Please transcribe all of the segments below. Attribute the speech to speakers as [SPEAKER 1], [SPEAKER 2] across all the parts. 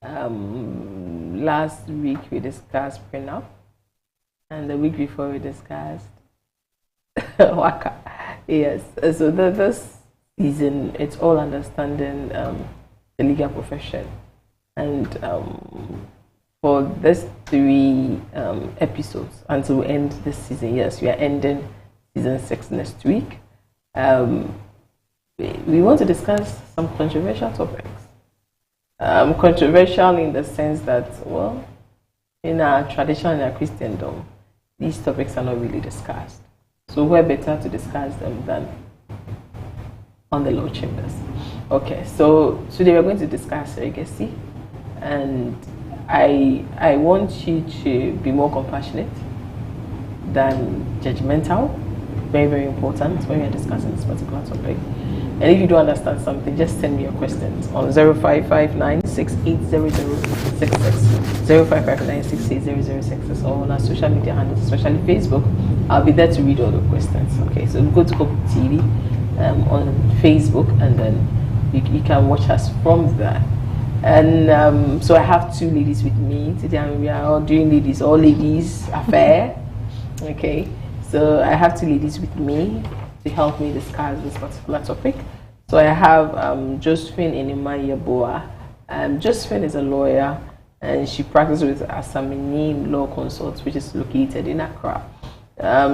[SPEAKER 1] Last week we discussed prenup, and the week before we discussed waka. Yes, so this season it's all understanding the legal profession, and for these 3 episodes until we end this season. Yes, we are ending season 6 next week. We want to discuss some controversial topics. Controversial in the sense that, well, in our tradition, in our Christendom, these topics are not really discussed. So we're better to discuss them than on the law chambers. Okay, so today we're going to discuss surrogacy, and I want you to be more compassionate than judgmental. Very, very important when we are discussing this particular topic. And if you don't understand something, just send me your questions on 0559-680066, or on our social media handles, especially Facebook. I'll be there to read all the questions. Okay, so go to Coco TV on Facebook, and then you can watch us from there. And so I have 2 ladies with me today, and we are all doing all ladies affair. Okay, so I have 2 ladies with me to help me discuss this particular topic. So I have Josephine Inimayeboa. Josephine is a lawyer, and she practices with Asamini Law Consult, which is located in Accra.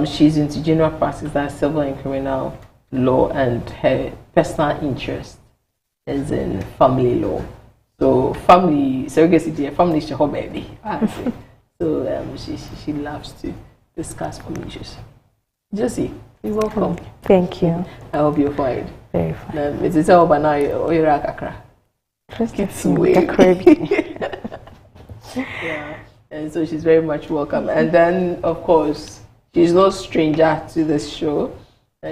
[SPEAKER 1] She's into general practice, that's civil and criminal law, and her personal interest is in family law. So family surrogacy, dear family is her baby. So she loves to discuss family issues. Josie, you're welcome.
[SPEAKER 2] Thank you.
[SPEAKER 1] I hope you're fine.
[SPEAKER 2] Very fine.
[SPEAKER 1] It is all by now. You're Accra. Yeah, and so she's very much welcome. And then, of course, she's no stranger to this show.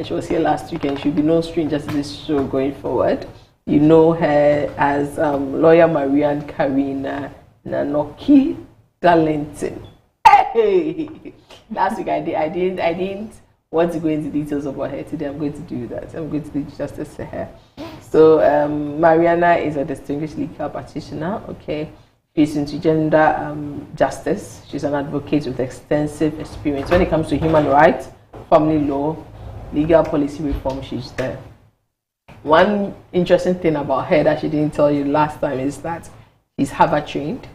[SPEAKER 1] She was here last week, and she'll be no stranger to this show going forward. You know her as lawyer Marianne Karina Nanoki Darlington. Hey! Last week I didn't want to go into details about her. Today I'm going to do that. I'm going to do justice to her. So Mariana is a distinguished legal practitioner. Okay, she's into gender justice. She's an advocate with extensive experience when it comes to human rights, family law, legal policy reform. She's there. One interesting thing about her that she didn't tell you last time is that she's Harvard trained.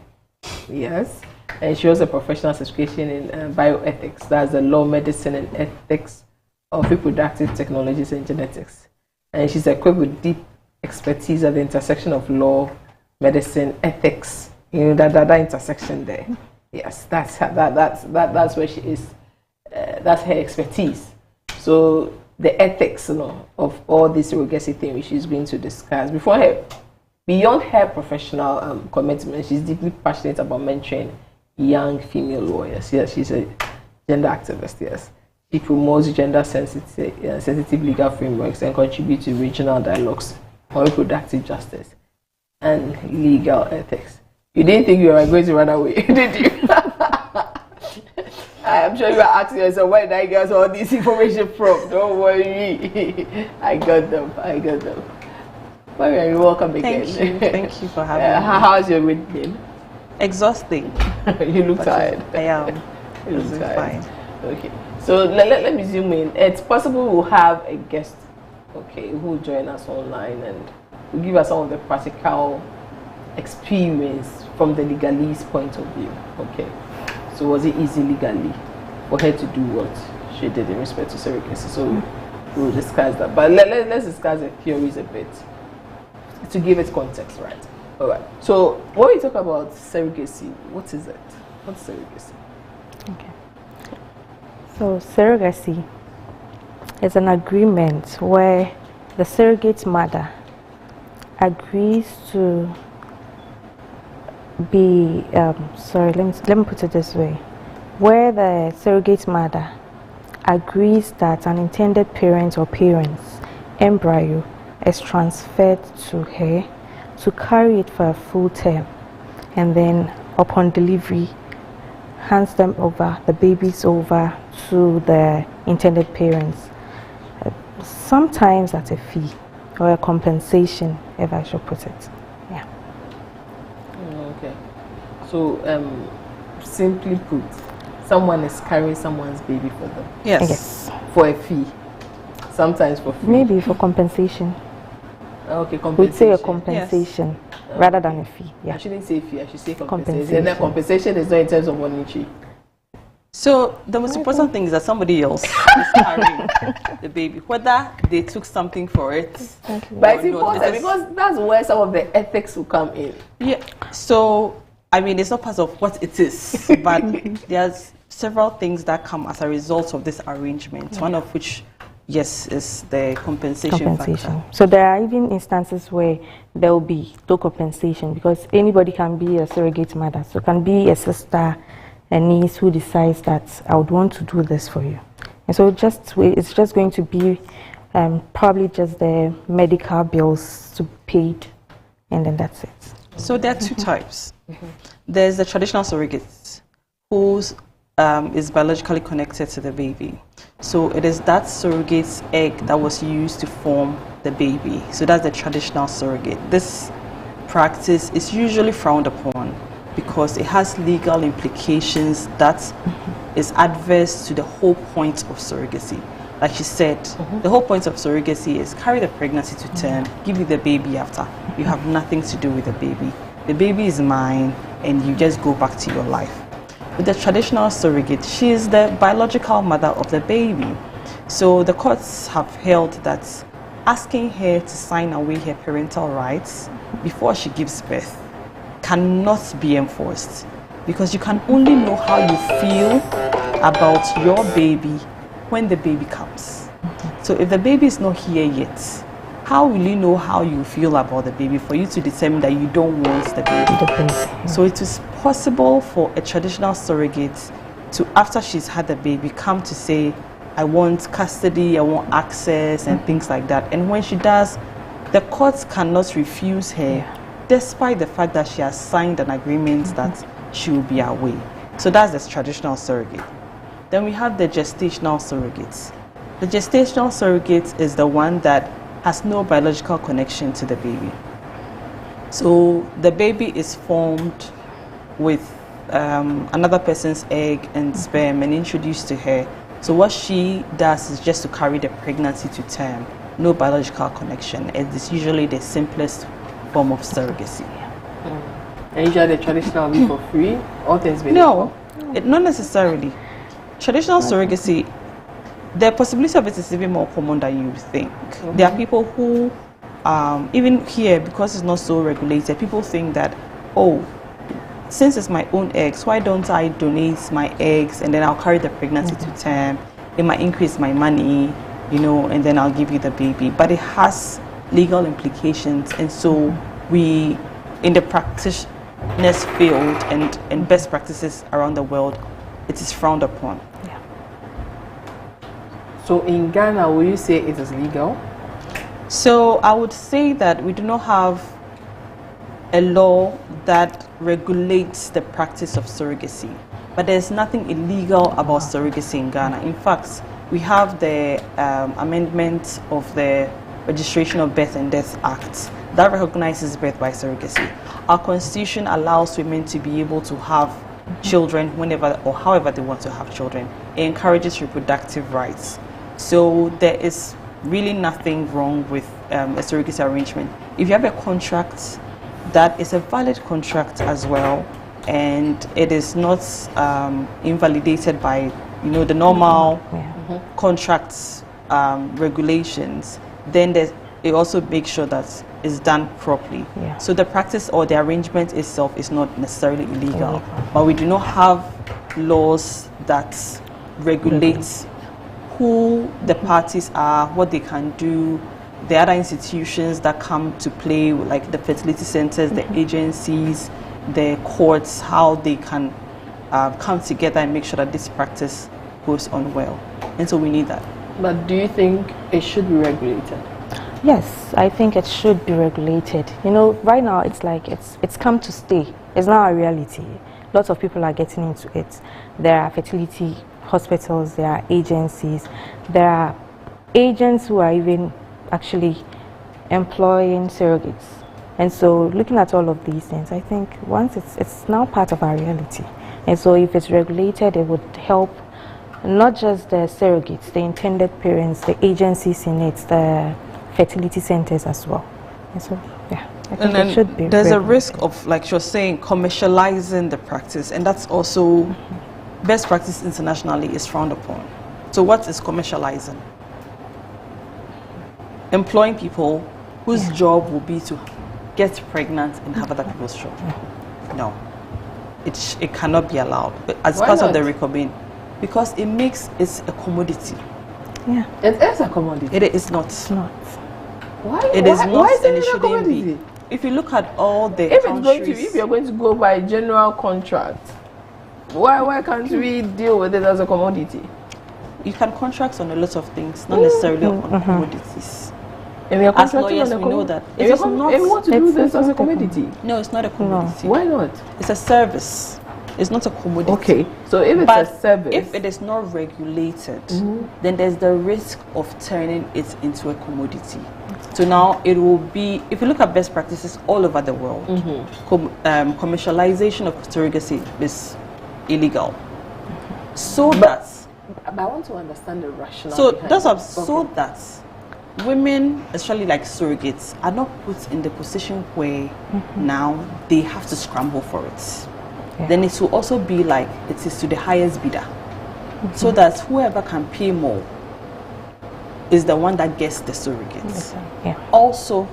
[SPEAKER 1] Yes. And she has a professional certification in bioethics. That's the law, medicine, and ethics of reproductive technologies and genetics. And she's equipped with deep expertise at the intersection of law, medicine, ethics. You know that intersection there. Yes, that's where she is. That's her expertise. So the ethics, of all this surrogacy thing which she's going to discuss before her, beyond her professional commitment, she's deeply passionate about mentoring young female lawyers. Yes, she's a gender activist. Yes, she promotes gender sensitive legal frameworks and contributes to regional dialogues on reproductive justice and legal ethics. You didn't think you were going to run away, did you? I'm sure you were asking yourself, where did I get all this information from? Don't worry. I got them. Well, you're welcome again.
[SPEAKER 2] Thank you for having me.
[SPEAKER 1] How's your week been?
[SPEAKER 2] Exhausting.
[SPEAKER 1] You look tired.
[SPEAKER 2] I am.
[SPEAKER 1] You look tired.
[SPEAKER 2] Fine.
[SPEAKER 1] Okay. So let me zoom in. It's possible we'll have a guest, okay, who will join us online and will give us some of the practical experience from the legalese point of view. Okay. So was it easy legally for her to do what she did in respect to surrogacy? So we'll discuss that. But let's discuss the theories a bit to give it context, right? All right. So when we talk about surrogacy, what is it? What's surrogacy?
[SPEAKER 2] Okay. So surrogacy is an agreement where the surrogate mother agrees to be let me put it this way, where the surrogate mother agrees that an intended parent or parents' embryo is transferred to her to carry it for a full term, and then upon delivery hands them over, the babies over to the intended parents, sometimes at a fee or a compensation, if I should put it. Yeah.
[SPEAKER 1] Okay. So, simply put, someone is carrying someone's baby for them.
[SPEAKER 2] Yes.
[SPEAKER 1] For a fee. Sometimes for free.
[SPEAKER 2] Maybe for compensation.
[SPEAKER 1] Okay, compensation.
[SPEAKER 2] We'd say a compensation rather than a fee. Yeah.
[SPEAKER 1] I shouldn't say fee, I should say compensation.
[SPEAKER 2] Compensation.
[SPEAKER 1] And the compensation is not in terms of monetary.
[SPEAKER 3] So the most important thing is that somebody else is carrying the baby, whether they took something for it.
[SPEAKER 1] But it's important because that's where some of the ethics will come in.
[SPEAKER 3] Yeah. So I mean, it's not part of what it is, but there's several things that come as a result of this arrangement. One of which, yes, is the compensation factor.
[SPEAKER 2] So there are even instances where there will be no compensation because anybody can be a surrogate mother. So it can be a sister, a niece who decides that I would want to do this for you. And so it's just going to be probably just the medical bills to be paid, and then that's it.
[SPEAKER 3] So there are two types. There's the traditional surrogates whose is biologically connected to the baby. So it is that surrogate's egg that was used to form the baby. So that's the traditional surrogate. This practice is usually frowned upon because it has legal implications that is adverse to the whole point of surrogacy. Like she said, the whole point of surrogacy is carry the pregnancy to term, give you the baby after. You have nothing to do with the baby. The baby is mine, and you just go back to your life. With the traditional surrogate, she is the biological mother of the baby. So the courts have held that asking her to sign away her parental rights before she gives birth cannot be enforced, because you can only know how you feel about your baby when the baby comes. So if the baby is not here yet, how will you know how you feel about the baby for you to determine that you don't want the baby? So it is possible for a traditional surrogate to, after she's had the baby, come to say, I want custody, I want access, and things like that. And when she does, the courts cannot refuse her, despite the fact that she has signed an agreement that she will be away. So that's the traditional surrogate. Then we have the gestational surrogates. The gestational surrogate is the one that has no biological connection to the baby. So the baby is formed with another person's egg and sperm and introduced to her. So what she does is just to carry the pregnancy to term. No biological connection. It is usually the simplest form of surrogacy.
[SPEAKER 1] And usually the traditional will be for free, all things being
[SPEAKER 3] No, not necessarily. Traditional surrogacy, the possibility of it is even more common than you think. There are people who, even here, because it's not so regulated, people think that, oh, since it's my own eggs, why don't I donate my eggs and then I'll carry the pregnancy to term? It might increase my money, you know, and then I'll give you the baby. But it has legal implications, and so we, in the practitioners field and best practices around the world, it is frowned upon.
[SPEAKER 1] So in Ghana, will you say it is legal?
[SPEAKER 3] So I would say that we do not have a law that regulates the practice of surrogacy, but there's nothing illegal about surrogacy in Ghana. In fact, we have the amendment of the Registration of Birth and Death Act that recognizes birth by surrogacy. Our constitution allows women to be able to have children whenever or however they want to have children. It encourages reproductive rights. So there is really nothing wrong with a surrogacy arrangement. If you have a contract that is a valid contract as well, and it is not invalidated by, you know, the normal contracts regulations, then it also makes sure that it's done properly. So the practice or the arrangement itself is not necessarily illegal, but we do not have laws that regulate who the parties are, what they can do, the other institutions that come to play, like the fertility centers, the agencies, the courts, how they can come together and make sure that this practice goes on well. And so we need that.
[SPEAKER 1] But do you think it should be regulated?
[SPEAKER 2] Yes, I think it should be regulated. You know, right now it's like it's come to stay. It's not a reality. Lots of people are getting into it. There are fertility hospitals, there are agencies, there are agents who are even actually employing surrogates And so looking at all of these things, I think once it's now part of our reality. And so if it's regulated, it would help not just the surrogates, the intended parents, the agencies in it, the fertility centers as well. And so, yeah, I think it should be.
[SPEAKER 3] There's a risk of, like you're saying, commercializing the practice, and that's also best practice internationally is frowned upon. So what is commercializing? Employing people whose job will be to get pregnant and have other people's children. No, it cannot be allowed as
[SPEAKER 1] Why
[SPEAKER 3] part
[SPEAKER 1] not?
[SPEAKER 3] of the recommend, because it's a commodity.
[SPEAKER 2] Yeah.
[SPEAKER 1] It is a commodity.
[SPEAKER 3] It is not.
[SPEAKER 2] It's not.
[SPEAKER 1] Why?
[SPEAKER 3] It is not,
[SPEAKER 1] Why is
[SPEAKER 3] and
[SPEAKER 1] it
[SPEAKER 3] it
[SPEAKER 1] a
[SPEAKER 3] shouldn't
[SPEAKER 1] commodity?
[SPEAKER 3] be. If you look at all the
[SPEAKER 1] If it's going to,
[SPEAKER 3] countries,
[SPEAKER 1] if you're going to go by general contract, why can't we deal with it as a commodity?
[SPEAKER 3] you can contract on a lot of things, not necessarily on commodities.
[SPEAKER 1] And we are
[SPEAKER 3] As
[SPEAKER 1] contracting
[SPEAKER 3] lawyers,
[SPEAKER 1] on
[SPEAKER 3] we
[SPEAKER 1] a
[SPEAKER 3] know that
[SPEAKER 1] If
[SPEAKER 3] it is
[SPEAKER 1] you
[SPEAKER 3] not.
[SPEAKER 1] want to do
[SPEAKER 2] it's
[SPEAKER 1] this as a
[SPEAKER 2] not a
[SPEAKER 1] commodity,
[SPEAKER 3] No, it's not a commodity.
[SPEAKER 1] why not?
[SPEAKER 3] It's a service. It's not a commodity.
[SPEAKER 1] Okay, so if it's
[SPEAKER 3] But
[SPEAKER 1] a service,
[SPEAKER 3] if it is not regulated, then there's the risk of turning it into a commodity. So now it will be, if you look at best practices all over the world, commercialization of surrogacy is illegal.
[SPEAKER 1] But I want to understand the rationale.
[SPEAKER 3] So
[SPEAKER 1] behind
[SPEAKER 3] that's
[SPEAKER 1] it.
[SPEAKER 3] what, so that women, especially like surrogates, are not put in the position where now they have to scramble for it.
[SPEAKER 2] Yeah.
[SPEAKER 3] Then it will also be like it is to the highest bidder, so that whoever can pay more is the one that gets the surrogates.
[SPEAKER 2] Yeah.
[SPEAKER 3] Also,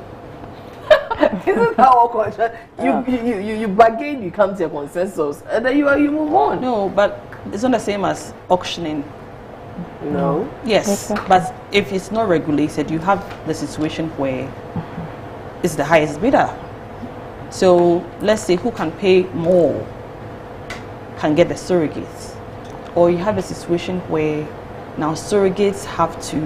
[SPEAKER 1] Isn't that what contract? You bargain, you come to a consensus, and then you move on.
[SPEAKER 3] no, but it's not the same as auctioning.
[SPEAKER 1] No.
[SPEAKER 3] Yes,
[SPEAKER 2] Exactly.
[SPEAKER 3] but if it's not regulated, you have the situation where it's the highest bidder. So let's say who can pay more can get the surrogates. Or you have a situation where now surrogates have to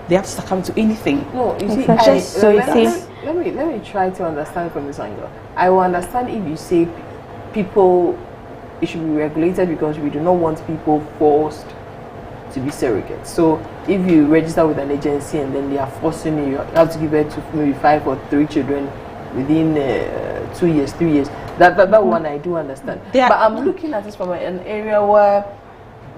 [SPEAKER 3] they have to succumb to anything.
[SPEAKER 1] No, you see,
[SPEAKER 2] Exactly. So you see-
[SPEAKER 1] let me try to understand from this angle. I will understand if you say people, it should be regulated because we do not want people forced to be surrogates. So if you register with an agency and then they are forcing you, you have to give birth to maybe 5 or 3 children within 2 years, 3 years. That one I do understand.
[SPEAKER 3] They are-
[SPEAKER 1] But I'm looking at this from an area where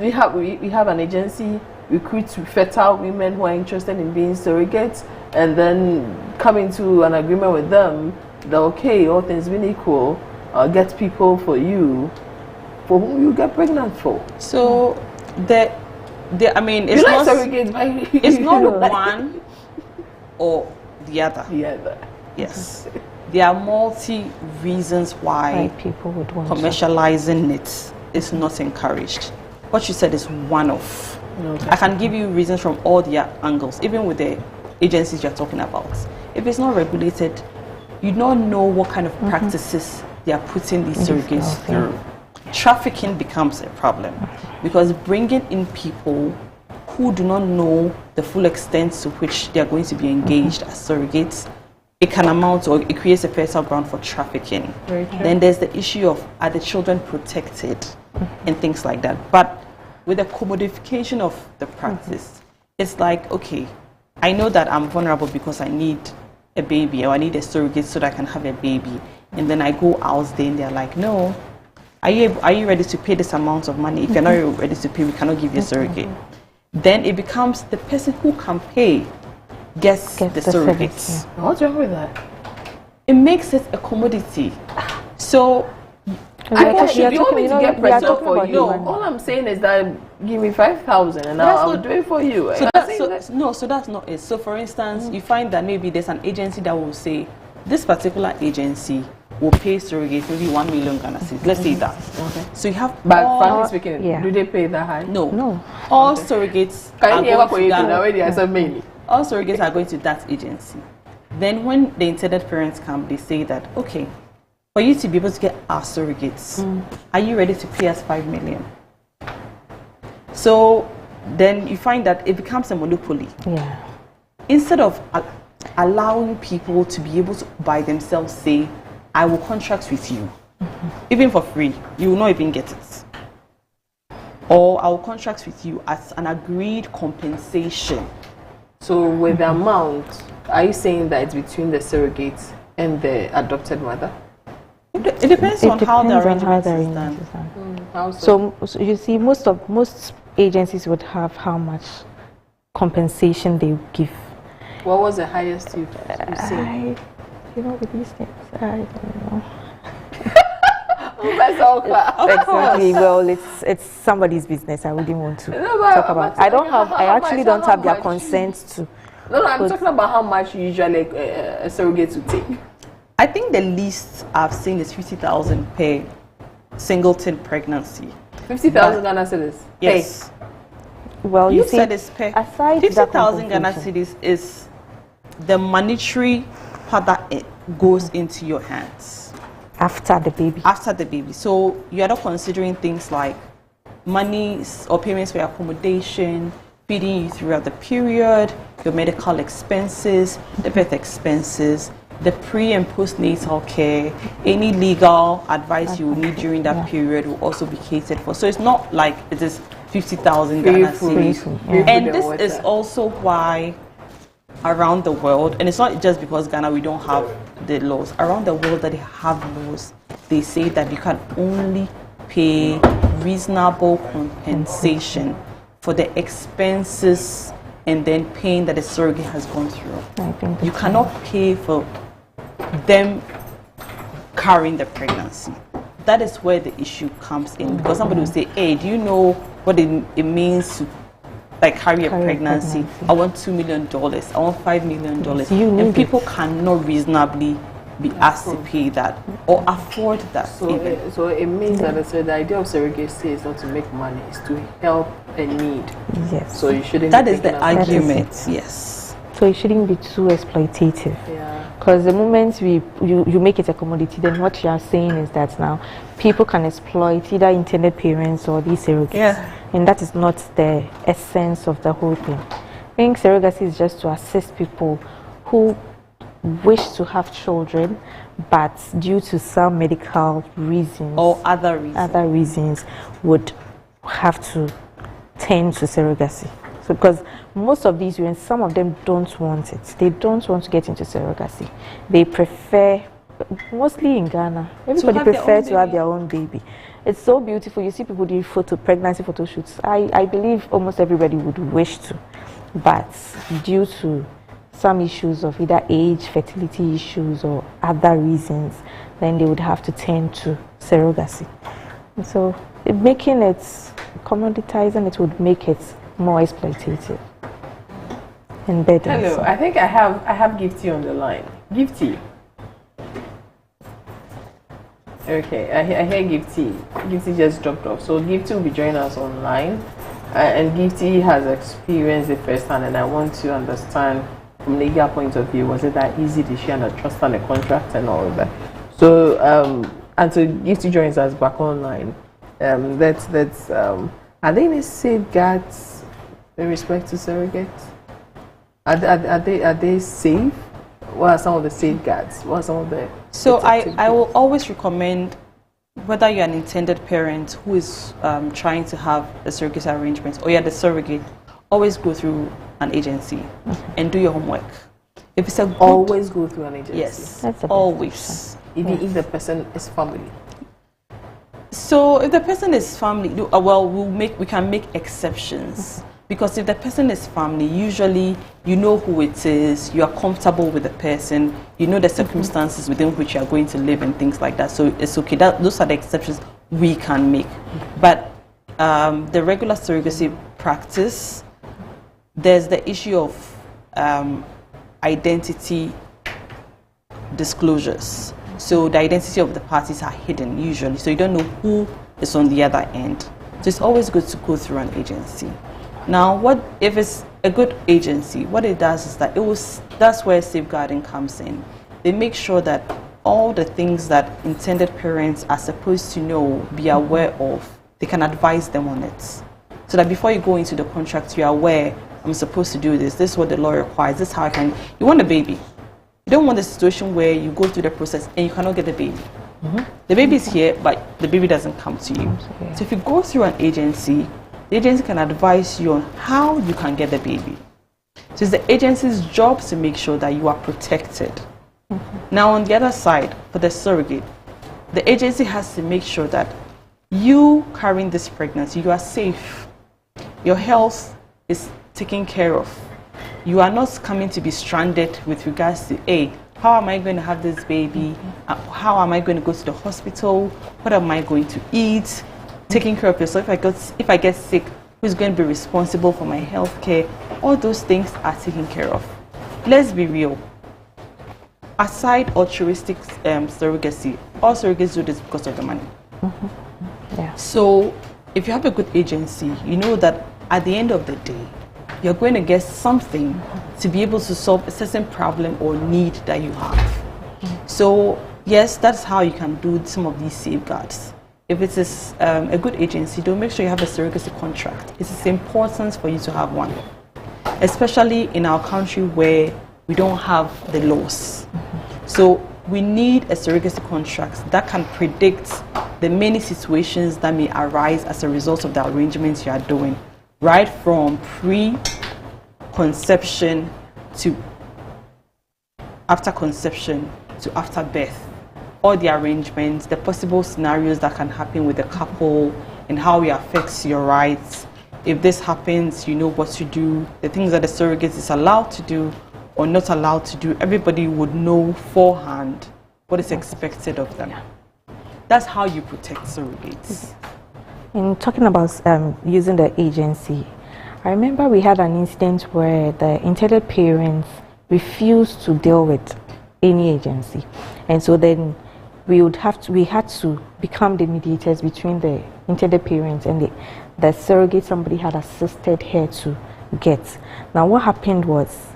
[SPEAKER 1] we have an agency recruits fertile women who are interested in being surrogates, and then coming to an agreement with them that okay, all things being equal, I'll get people for you for whom you get pregnant for.
[SPEAKER 3] So I mean,
[SPEAKER 1] You
[SPEAKER 3] it's
[SPEAKER 1] like
[SPEAKER 3] not
[SPEAKER 1] surrogates, but
[SPEAKER 3] it's
[SPEAKER 1] you
[SPEAKER 3] not
[SPEAKER 1] don't like
[SPEAKER 3] one or the other.
[SPEAKER 1] the other.
[SPEAKER 3] Yes, there are multi reasons why
[SPEAKER 2] people would want to.
[SPEAKER 3] commercializing it is not encouraged. What you said is one of.
[SPEAKER 1] Okay.
[SPEAKER 3] I can give you reasons from all the angles, even with the agencies you're talking about. If it's not regulated, you don't know what kind of practices they are putting these surrogates through. Trafficking becomes a problem because bringing in people who do not know the full extent to which they are going to be engaged as surrogates, it can amount or it creates a fertile ground for trafficking.
[SPEAKER 1] Very true.
[SPEAKER 3] Then there's the issue of are the children protected and things like that. But with the commodification of the practice, it's like, okay, I know that I'm vulnerable because I need a baby or I need a surrogate so that I can have a baby. And then I go out there and they're like, no, are you ready to pay this amount of money? If you're not ready to pay, we cannot give you a surrogate. Then it becomes the person who can pay gets the surrogates.
[SPEAKER 2] service,
[SPEAKER 1] What's wrong with that?
[SPEAKER 3] It makes it a commodity. So
[SPEAKER 1] I
[SPEAKER 2] talking-
[SPEAKER 1] should
[SPEAKER 2] you're
[SPEAKER 1] you want me
[SPEAKER 2] talking-
[SPEAKER 1] to get
[SPEAKER 2] we are
[SPEAKER 1] pregnant
[SPEAKER 2] talking
[SPEAKER 1] for
[SPEAKER 2] about
[SPEAKER 1] you.
[SPEAKER 2] the money.
[SPEAKER 1] All I'm saying is that give me 5,000 and
[SPEAKER 3] That's
[SPEAKER 1] I'll
[SPEAKER 3] not-
[SPEAKER 1] do it for you.
[SPEAKER 3] So
[SPEAKER 1] I'm saying
[SPEAKER 3] so that's not it. So for instance, you find that maybe there's an agency that will say this particular agency will pay surrogates maybe 1 million Ghana cedis. Let's say that.
[SPEAKER 1] Okay.
[SPEAKER 3] So you have
[SPEAKER 1] But
[SPEAKER 3] all,
[SPEAKER 1] frankly speaking,
[SPEAKER 2] yeah.
[SPEAKER 1] do they pay that high?
[SPEAKER 3] no, all surrogates
[SPEAKER 1] Can you
[SPEAKER 3] are
[SPEAKER 1] ever
[SPEAKER 3] going
[SPEAKER 1] for
[SPEAKER 3] to
[SPEAKER 1] you
[SPEAKER 3] that.
[SPEAKER 1] already as a mainly?
[SPEAKER 3] All surrogates are going to that agency. Then when the intended parents come, they say that, okay, for you to be able to get our surrogates, are you ready to pay us 5 million? So then you find that it becomes a monopoly.
[SPEAKER 2] Yeah.
[SPEAKER 3] Instead of allowing people to be able to by themselves say, I will contract with you, even for free, you will not even get it. Or I will contract with you as an agreed compensation
[SPEAKER 1] So with the amount, are you saying that it's between the surrogate and the adopted mother?
[SPEAKER 3] It depends on how the arrangement is done.
[SPEAKER 1] How so?
[SPEAKER 2] So you see, most agencies would have how much compensation they give.
[SPEAKER 1] What was the highest you've seen?
[SPEAKER 2] With these things, I don't know.
[SPEAKER 1] That's all clear.
[SPEAKER 2] Exactly. Well, it's somebody's business. I wouldn't want to talk about. I actually don't have their consent to.
[SPEAKER 1] No, I'm talking about how much usually a surrogate would take.
[SPEAKER 3] I think the least I've seen is 50,000 per singleton pregnancy.
[SPEAKER 1] 50,000 Ghana cedis.
[SPEAKER 3] Yes.
[SPEAKER 2] Well,
[SPEAKER 3] you
[SPEAKER 2] see,
[SPEAKER 3] said it's per.
[SPEAKER 2] Aside
[SPEAKER 3] 50,000 Ghana cedis is the monetary part that it goes into your hands
[SPEAKER 2] after the baby.
[SPEAKER 3] After the baby. So you are not considering things like monies or payments for accommodation, feeding you throughout the period, your medical expenses, the birth expenses, the pre and postnatal care, any legal advice you will need during that period will also be catered for. So it's not like it is 50,000 Ghana cedis. And this is also why around the world, and it's not just because Ghana we don't have the laws, around the world that they have laws, they say that you can only pay reasonable compensation for the expenses and then pain that the surrogate has gone through. You cannot pay for them carrying the pregnancy. That is where the issue comes in, because somebody will say, hey, do you know what it means to carry a pregnancy? I want $2 million, I want $5 million, and people cannot reasonably be asked to pay that or afford that.
[SPEAKER 1] So it means that the idea of surrogacy is not to make money, it's to help a need.
[SPEAKER 2] Yes.
[SPEAKER 1] So you shouldn't.
[SPEAKER 3] That is the argument. Yes.
[SPEAKER 2] So it shouldn't be too exploitative.
[SPEAKER 1] Yeah.
[SPEAKER 2] Because the moment you make it a commodity, then what you are saying is that now people can exploit either intended parents or these surrogates.
[SPEAKER 3] Yeah.
[SPEAKER 2] And that is not the essence of the whole thing. I think surrogacy is just to assist people who wish to have children, but due to some medical reasons
[SPEAKER 3] or other reasons
[SPEAKER 2] would have to turn to surrogacy. So because most of these women, some of them don't want it. They don't want to get into surrogacy. They prefer, mostly in Ghana, everybody prefers to have their own baby. It's so beautiful. You see people do pregnancy photo shoots. I believe almost everybody would wish to, but due to some issues of either age, fertility issues, or other reasons, then they would have to turn to surrogacy. And so making it commoditizing it would make it more exploitative and burdensome.
[SPEAKER 1] Hello, I think I have Gifty on the line. Gifty. Okay, I hear Gifty. Gifty just dropped off. So Gifty will be joining us online. And Gifty has experienced it firsthand, and I want to understand from a legal point of view, was it that easy to share a trust and a contract and all of that? So, and so Gifty joins us back online. Are there any safeguards in respect to surrogates? Are they safe? What are some of the safeguards? What are some of the...
[SPEAKER 3] So I will always recommend, whether you're an intended parent who is trying to have a surrogate arrangement or you're the surrogate, always go through an agency and do your homework. If it's
[SPEAKER 1] always go through an agency.
[SPEAKER 3] Yes, always.
[SPEAKER 1] Even if the person is family.
[SPEAKER 3] So if the person is family, well, we can make exceptions. Because if the person is family, usually you know who it is, you are comfortable with the person, you know the circumstances within which you are going to live and things like that. So it's okay. Those are the exceptions we can make. But the regular surrogacy practice, there's the issue of identity disclosures. So the identity of the parties are hidden usually. So you don't know who is on the other end. So it's always good to go through an agency. Now, what if it's a good agency? What it does is that that's where safeguarding comes in. They make sure that all the things that intended parents are supposed to know, be aware of, they can advise them on it. So that before you go into the contract, you're aware, I'm supposed to do this. This is what the law requires. This is how I can. You want a baby. You don't want a situation where you go through the process and you cannot get the baby. The baby is here, but the baby doesn't come to you. So if you go through an agency, the agency can advise you on how you can get the baby. So it's the agency's job to make sure that you are protected. Now, on the other side, for the surrogate, the agency has to make sure that you carrying this pregnancy, you are safe. Your health is taken care of. You are not coming to be stranded with regards to, hey, how am I going to have this baby? How am I going to go to the hospital? What am I going to eat? Taking care of yourself. If I get sick, who's going to be responsible for my health care? All those things are taken care of. Let's be real. Aside altruistic surrogacy, all surrogates do this because of the money.
[SPEAKER 2] Yeah.
[SPEAKER 3] So if you have a good agency, you know that at the end of the day, you're going to get something to be able to solve a certain problem or need that you have. So yes, that's how you can do some of these safeguards. If it is a good agency, don't make sure you have a surrogacy contract. It is important for you to have one, especially in our country where we don't have the laws. So we need a surrogacy contract that can predict the many situations that may arise as a result of the arrangements you are doing, right from pre-conception to after conception to after birth. All the arrangements, the possible scenarios that can happen with the couple and how it affects your rights. If this happens, you know what to do, the things that the surrogate is allowed to do or not allowed to do. Everybody would know beforehand what is expected of them. That's how you protect surrogates.
[SPEAKER 2] In talking about using the agency, I remember we had an incident where the intended parents refused to deal with any agency, and so then we had to become the mediators between the intended parents and the surrogate somebody had assisted her to get. Now what happened was,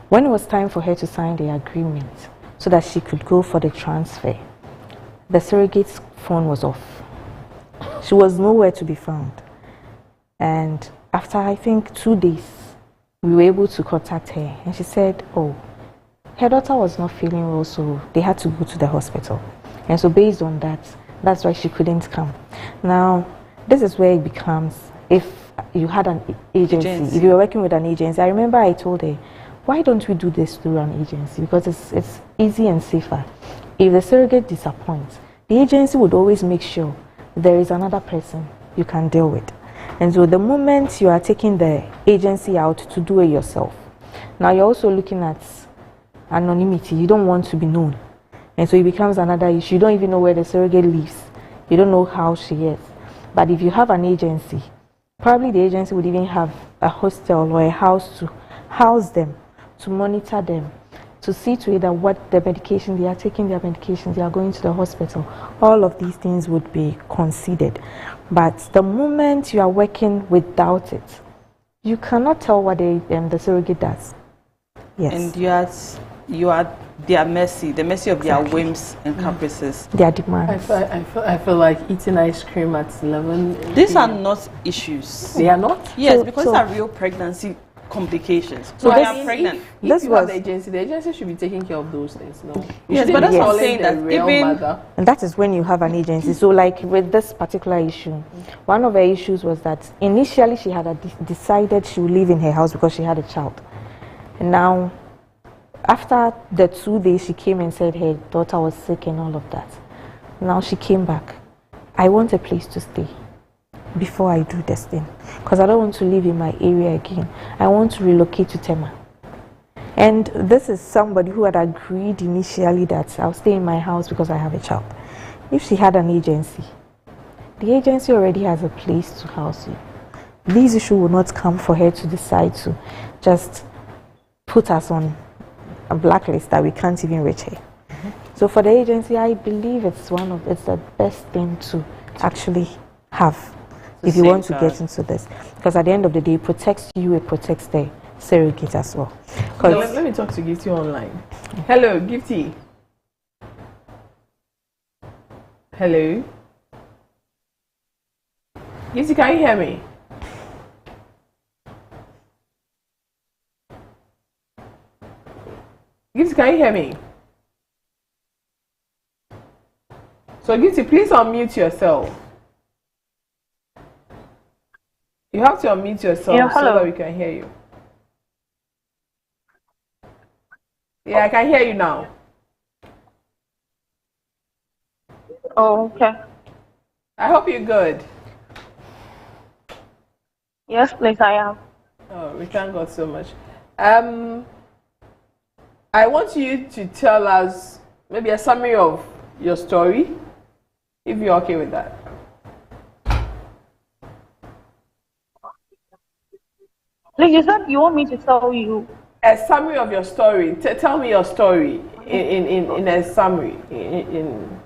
[SPEAKER 2] when it was time for her to sign the agreement so that she could go for the transfer, the surrogate's phone was off. She was nowhere to be found. And after, I think, 2 days, we were able to contact her. And she said, oh, her daughter was not feeling well, so they had to go to the hospital. And so based on that, that's why she couldn't come. Now, this is where it becomes, if you had an agency, if you were working with an agency, I remember I told her, why don't we do this through an agency? Because it's easy and safer. If the surrogate disappoints, the agency would always make sure there is another person you can deal with. And so the moment you are taking the agency out to do it yourself, now you're also looking at anonymity. You don't want to be known. And so it becomes another issue. You don't even know where the surrogate lives. You don't know how she is. But if you have an agency, probably the agency would even have a hostel or a house to house them, to monitor them, to see to it that what the medication they are taking, their medications, they are going to the hospital. All of these things would be considered. But the moment you are working without it, you cannot tell what the surrogate does. Yes.
[SPEAKER 3] And you are their mercy, the mercy of their whims and caprices.
[SPEAKER 2] Their demands.
[SPEAKER 1] I feel like eating ice cream at 11.
[SPEAKER 3] These are not issues.
[SPEAKER 1] They are not?
[SPEAKER 3] Yes, because these are real pregnancy complications.
[SPEAKER 1] So
[SPEAKER 3] I am pregnant.
[SPEAKER 1] If you have the agency should be taking care of those things. No.
[SPEAKER 3] Yes, but that's what I'm saying, that even
[SPEAKER 1] mother.
[SPEAKER 2] And that is when you have an agency. So like with this particular issue, one of the issues was that initially she had decided she would live in her house because she had a child. And now, after the 2 days, she came and said her daughter was sick and all of that. Now she came back. I want a place to stay before I do this thing, because I don't want to live in my area again. I want to relocate to Tema. And this is somebody who had agreed initially that I'll stay in my house because I have a child. If she had an agency, the agency already has a place to house you. These issues will not come for her to decide to just put us on a blacklist that we can't even reach her. So for the agency, I believe it's the best thing to actually have if you want to get into this, because at the end of the day, it protects you, it protects the surrogate as well.
[SPEAKER 1] Let me talk to Gifty online. Hello, Gifty. Hello. Gifty, can you hear me? Gifty, can you hear me? So Gifty, please unmute yourself. You have to unmute yourself so that we can hear you. Yeah, I can hear you now.
[SPEAKER 4] Oh, okay.
[SPEAKER 1] I hope you're good.
[SPEAKER 4] Yes, please, I am.
[SPEAKER 1] Oh, we thank God so much. Um, I want you to tell us maybe a summary of your story, if you're okay with that.
[SPEAKER 4] Please, you said you want me to tell you.
[SPEAKER 1] A summary of your story. Tell me your story in a summary, in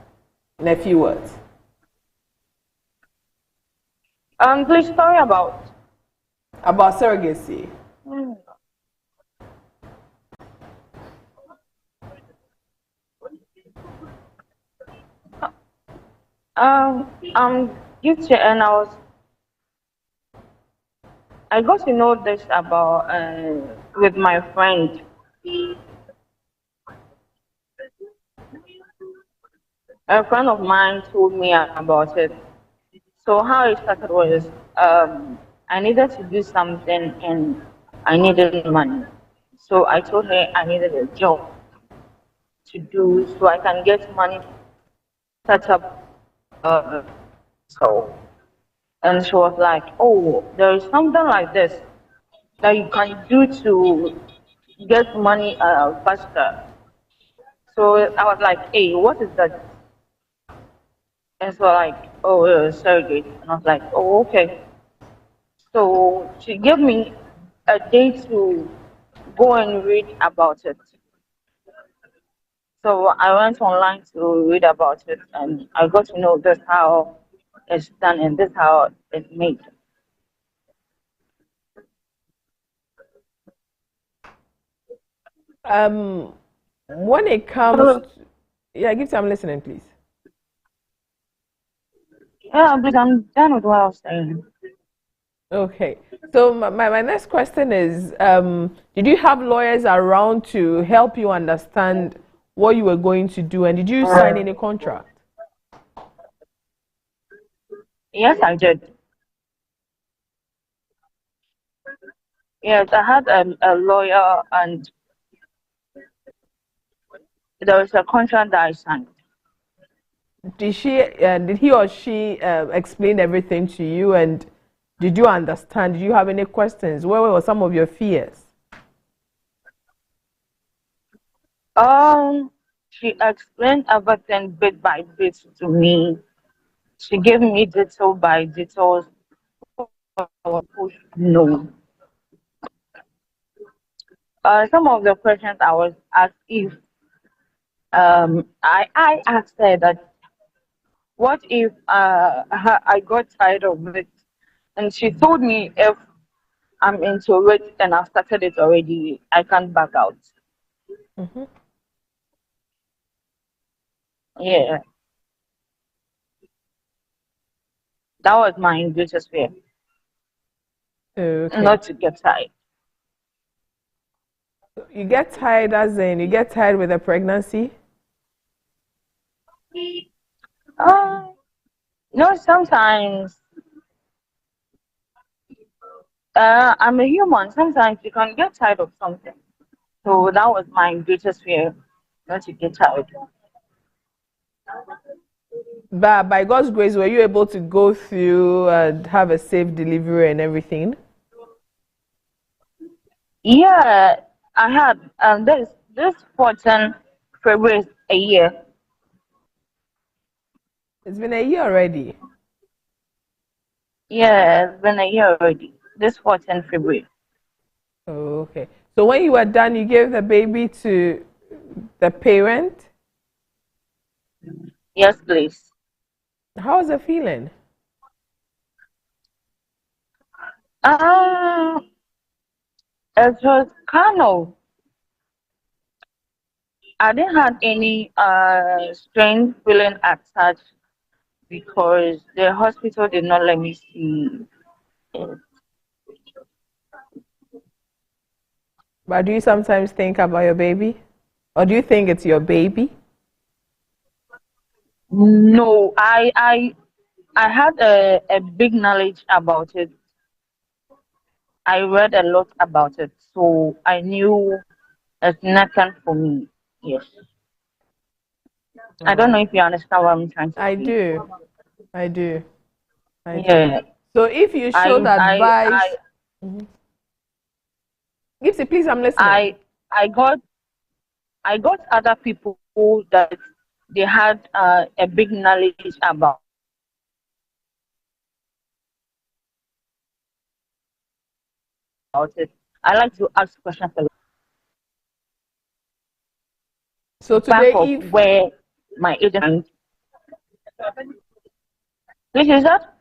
[SPEAKER 1] a few words.
[SPEAKER 4] Please, story
[SPEAKER 1] About surrogacy.
[SPEAKER 4] Hmm. I'm used to, and I got to know this about with my friend. A friend of mine told me about it. So how it started was I needed to do something and I needed money. So I told her I needed a job to do so I can get money to set up. So and she was like, "Oh, there is something like this that you can do to get money faster." So I was like, "Hey, what is that?" And so like, "Oh, surrogate," and I was like, "Oh, okay." So she gave me a day to go and read about it. So I went online to read about it, and I got to know this how it's done and this how it's made.
[SPEAKER 1] Um, when it comes,
[SPEAKER 4] So,
[SPEAKER 1] to, yeah, give some listening, please.
[SPEAKER 4] yeah, but I'm done with what I was saying.
[SPEAKER 1] Okay. So my next question is, did you have lawyers around to help you understand what you were going to do, and did you sign any contract?
[SPEAKER 4] Yes, I did. Yes, I had a lawyer, and there was a contract that I signed.
[SPEAKER 1] Did he or she explain everything to you, and did you understand? Did you have any questions? What were some of your fears?
[SPEAKER 4] She explained everything bit by bit to me. She gave me detail by details. I was supposed to know. Some of the questions I was asked if I asked her that what if I got tired of it, and she told me if I'm into it and I've started it already, I can't back out.
[SPEAKER 1] Mm-hmm.
[SPEAKER 4] Yeah, that was my greatest fear,
[SPEAKER 1] Okay.
[SPEAKER 4] not to get tired.
[SPEAKER 1] You get tired, as in you get tired with a pregnancy.
[SPEAKER 4] Uh, no, sometimes I'm a human. Sometimes you can get tired of something. So that was my greatest fear, not to get tired.
[SPEAKER 1] But by God's grace, were you able to go through and have a safe delivery and everything?
[SPEAKER 4] Yeah, I had this 14 February is a year.
[SPEAKER 1] It's been a year already.
[SPEAKER 4] Yeah, it's been a year already. This 14 February.
[SPEAKER 1] Oh, okay. So when you were done, you gave the baby to the parent.
[SPEAKER 4] Yes, please.
[SPEAKER 1] How was the feeling?
[SPEAKER 4] Uh, it was kind of, I didn't have any strange feeling attached because the hospital did not let me see it.
[SPEAKER 1] But do you sometimes think about your baby? Or do you think it's your baby?
[SPEAKER 4] No, I had a big knowledge about it. I read a lot about it, so I knew It's nothing for me. Yes. I don't know if you understand what I'm trying to
[SPEAKER 1] I
[SPEAKER 4] say.
[SPEAKER 1] do. I do. I do.
[SPEAKER 4] Yeah.
[SPEAKER 1] So if you
[SPEAKER 4] I
[SPEAKER 1] should
[SPEAKER 4] I
[SPEAKER 1] advise,
[SPEAKER 4] I
[SPEAKER 1] Gipsy, please, I'm listening.
[SPEAKER 4] I got other people that they had a big knowledge about it. I like to ask questions a lot.
[SPEAKER 1] So
[SPEAKER 4] Back
[SPEAKER 1] today,
[SPEAKER 4] of
[SPEAKER 1] if
[SPEAKER 4] where my agent. Which is that?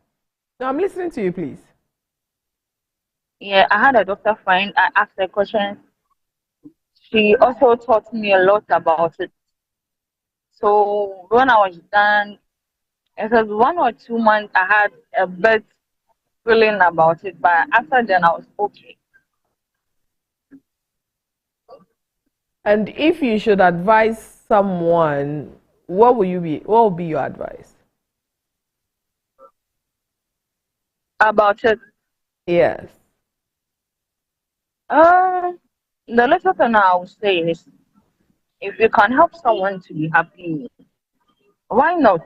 [SPEAKER 1] no, I'm listening to you, please.
[SPEAKER 4] Yeah, I had a doctor friend. I asked her questions. She also taught me a lot about it. So when I was done, it was 1 or 2 months I had a bit feeling about it, but after then I was okay.
[SPEAKER 1] And if you should advise someone, what will you be? What would be your advice?
[SPEAKER 4] About it.
[SPEAKER 1] Yes.
[SPEAKER 4] Uh, the little thing I would say is if you can help someone to be happy, why not?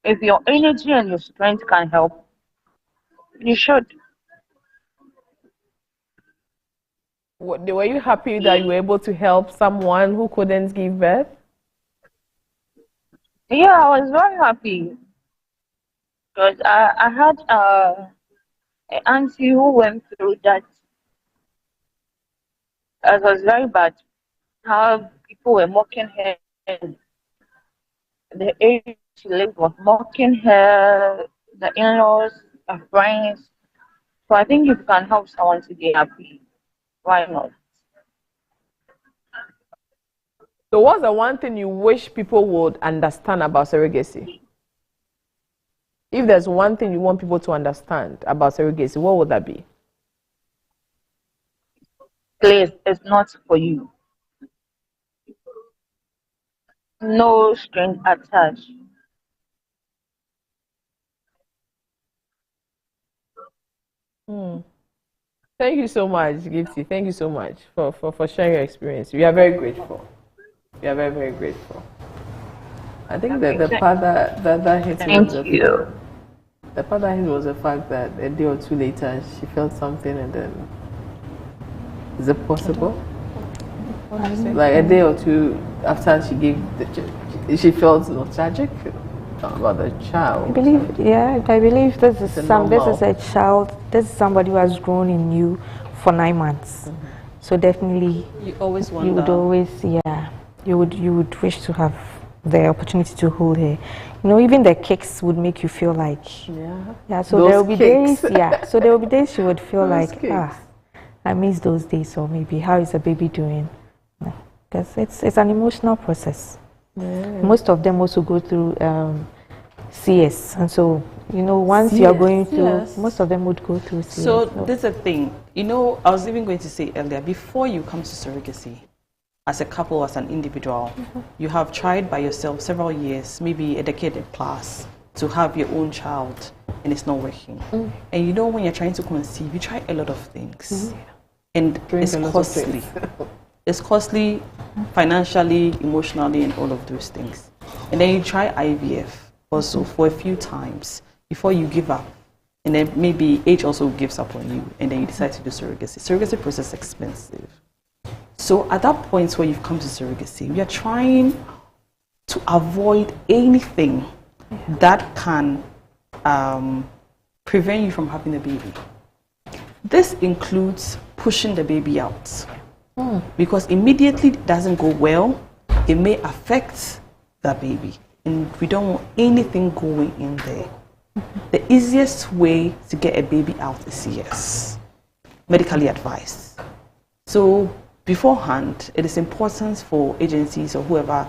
[SPEAKER 4] If your energy and your strength can help, you should.
[SPEAKER 1] Were you happy that you were able to help someone who couldn't give birth?
[SPEAKER 4] Yeah, I was very happy because I had an auntie who went through that. It was very bad. How people were mocking her, and the area she lived was mocking her, the in-laws, her friends. So I think if you can help someone to be happy, why not?
[SPEAKER 1] So, what's the one thing you wish people would understand about surrogacy? If there's one thing you want people to understand about surrogacy, what would that be?
[SPEAKER 4] Please, it's not for you. No strings attached.
[SPEAKER 1] Thank you so much, Gifty. Thank you so much for sharing your experience. We are very grateful. We are very, very grateful. I think that the part that hit me was
[SPEAKER 4] Thank you.
[SPEAKER 1] the part that hit was the fact that a day or two later she felt something, and then is it possible? Like a day or two after she gave she felt nostalgic about the child.
[SPEAKER 2] I believe this is
[SPEAKER 1] normal.
[SPEAKER 2] a child, this is somebody who has grown in you for 9 months. So definitely
[SPEAKER 3] You always
[SPEAKER 2] you
[SPEAKER 3] wonder.
[SPEAKER 2] would always you would wish to have the opportunity to hold her. You know, even the kicks would make you feel like so
[SPEAKER 1] Those
[SPEAKER 2] there will be
[SPEAKER 1] kicks.
[SPEAKER 2] days so there will be days she would feel
[SPEAKER 1] Those
[SPEAKER 2] like
[SPEAKER 1] kicks.
[SPEAKER 2] I miss those days, or maybe how is the baby doing? Because it's an emotional process. Most of them also go through CS, and so you know once you are going through,
[SPEAKER 3] Yes.
[SPEAKER 2] most of them would go through CS.
[SPEAKER 3] So this is the thing. You know, I was even going to say earlier, before you come to surrogacy, as a couple, as an individual, you have tried by yourself several years, maybe a decade plus, to have your own child, and it's not working. And you know, when you're trying to conceive, you try a lot of things, and it's
[SPEAKER 1] a lot of
[SPEAKER 3] costly.
[SPEAKER 1] things.
[SPEAKER 3] It's costly, financially, emotionally, and all of those things. And then you try IVF also for a few times before you give up. And then maybe age also gives up on you, and then you decide to do surrogacy. Surrogacy process is expensive. So at that point where you've come to surrogacy, we are trying to avoid anything that can prevent you from having a baby. This includes pushing the baby out. Because immediately it doesn't go well, it may affect the baby. And we don't want anything going in there. The easiest way to get a baby out is CS, medically advised. So beforehand, it is important for agencies or whoever,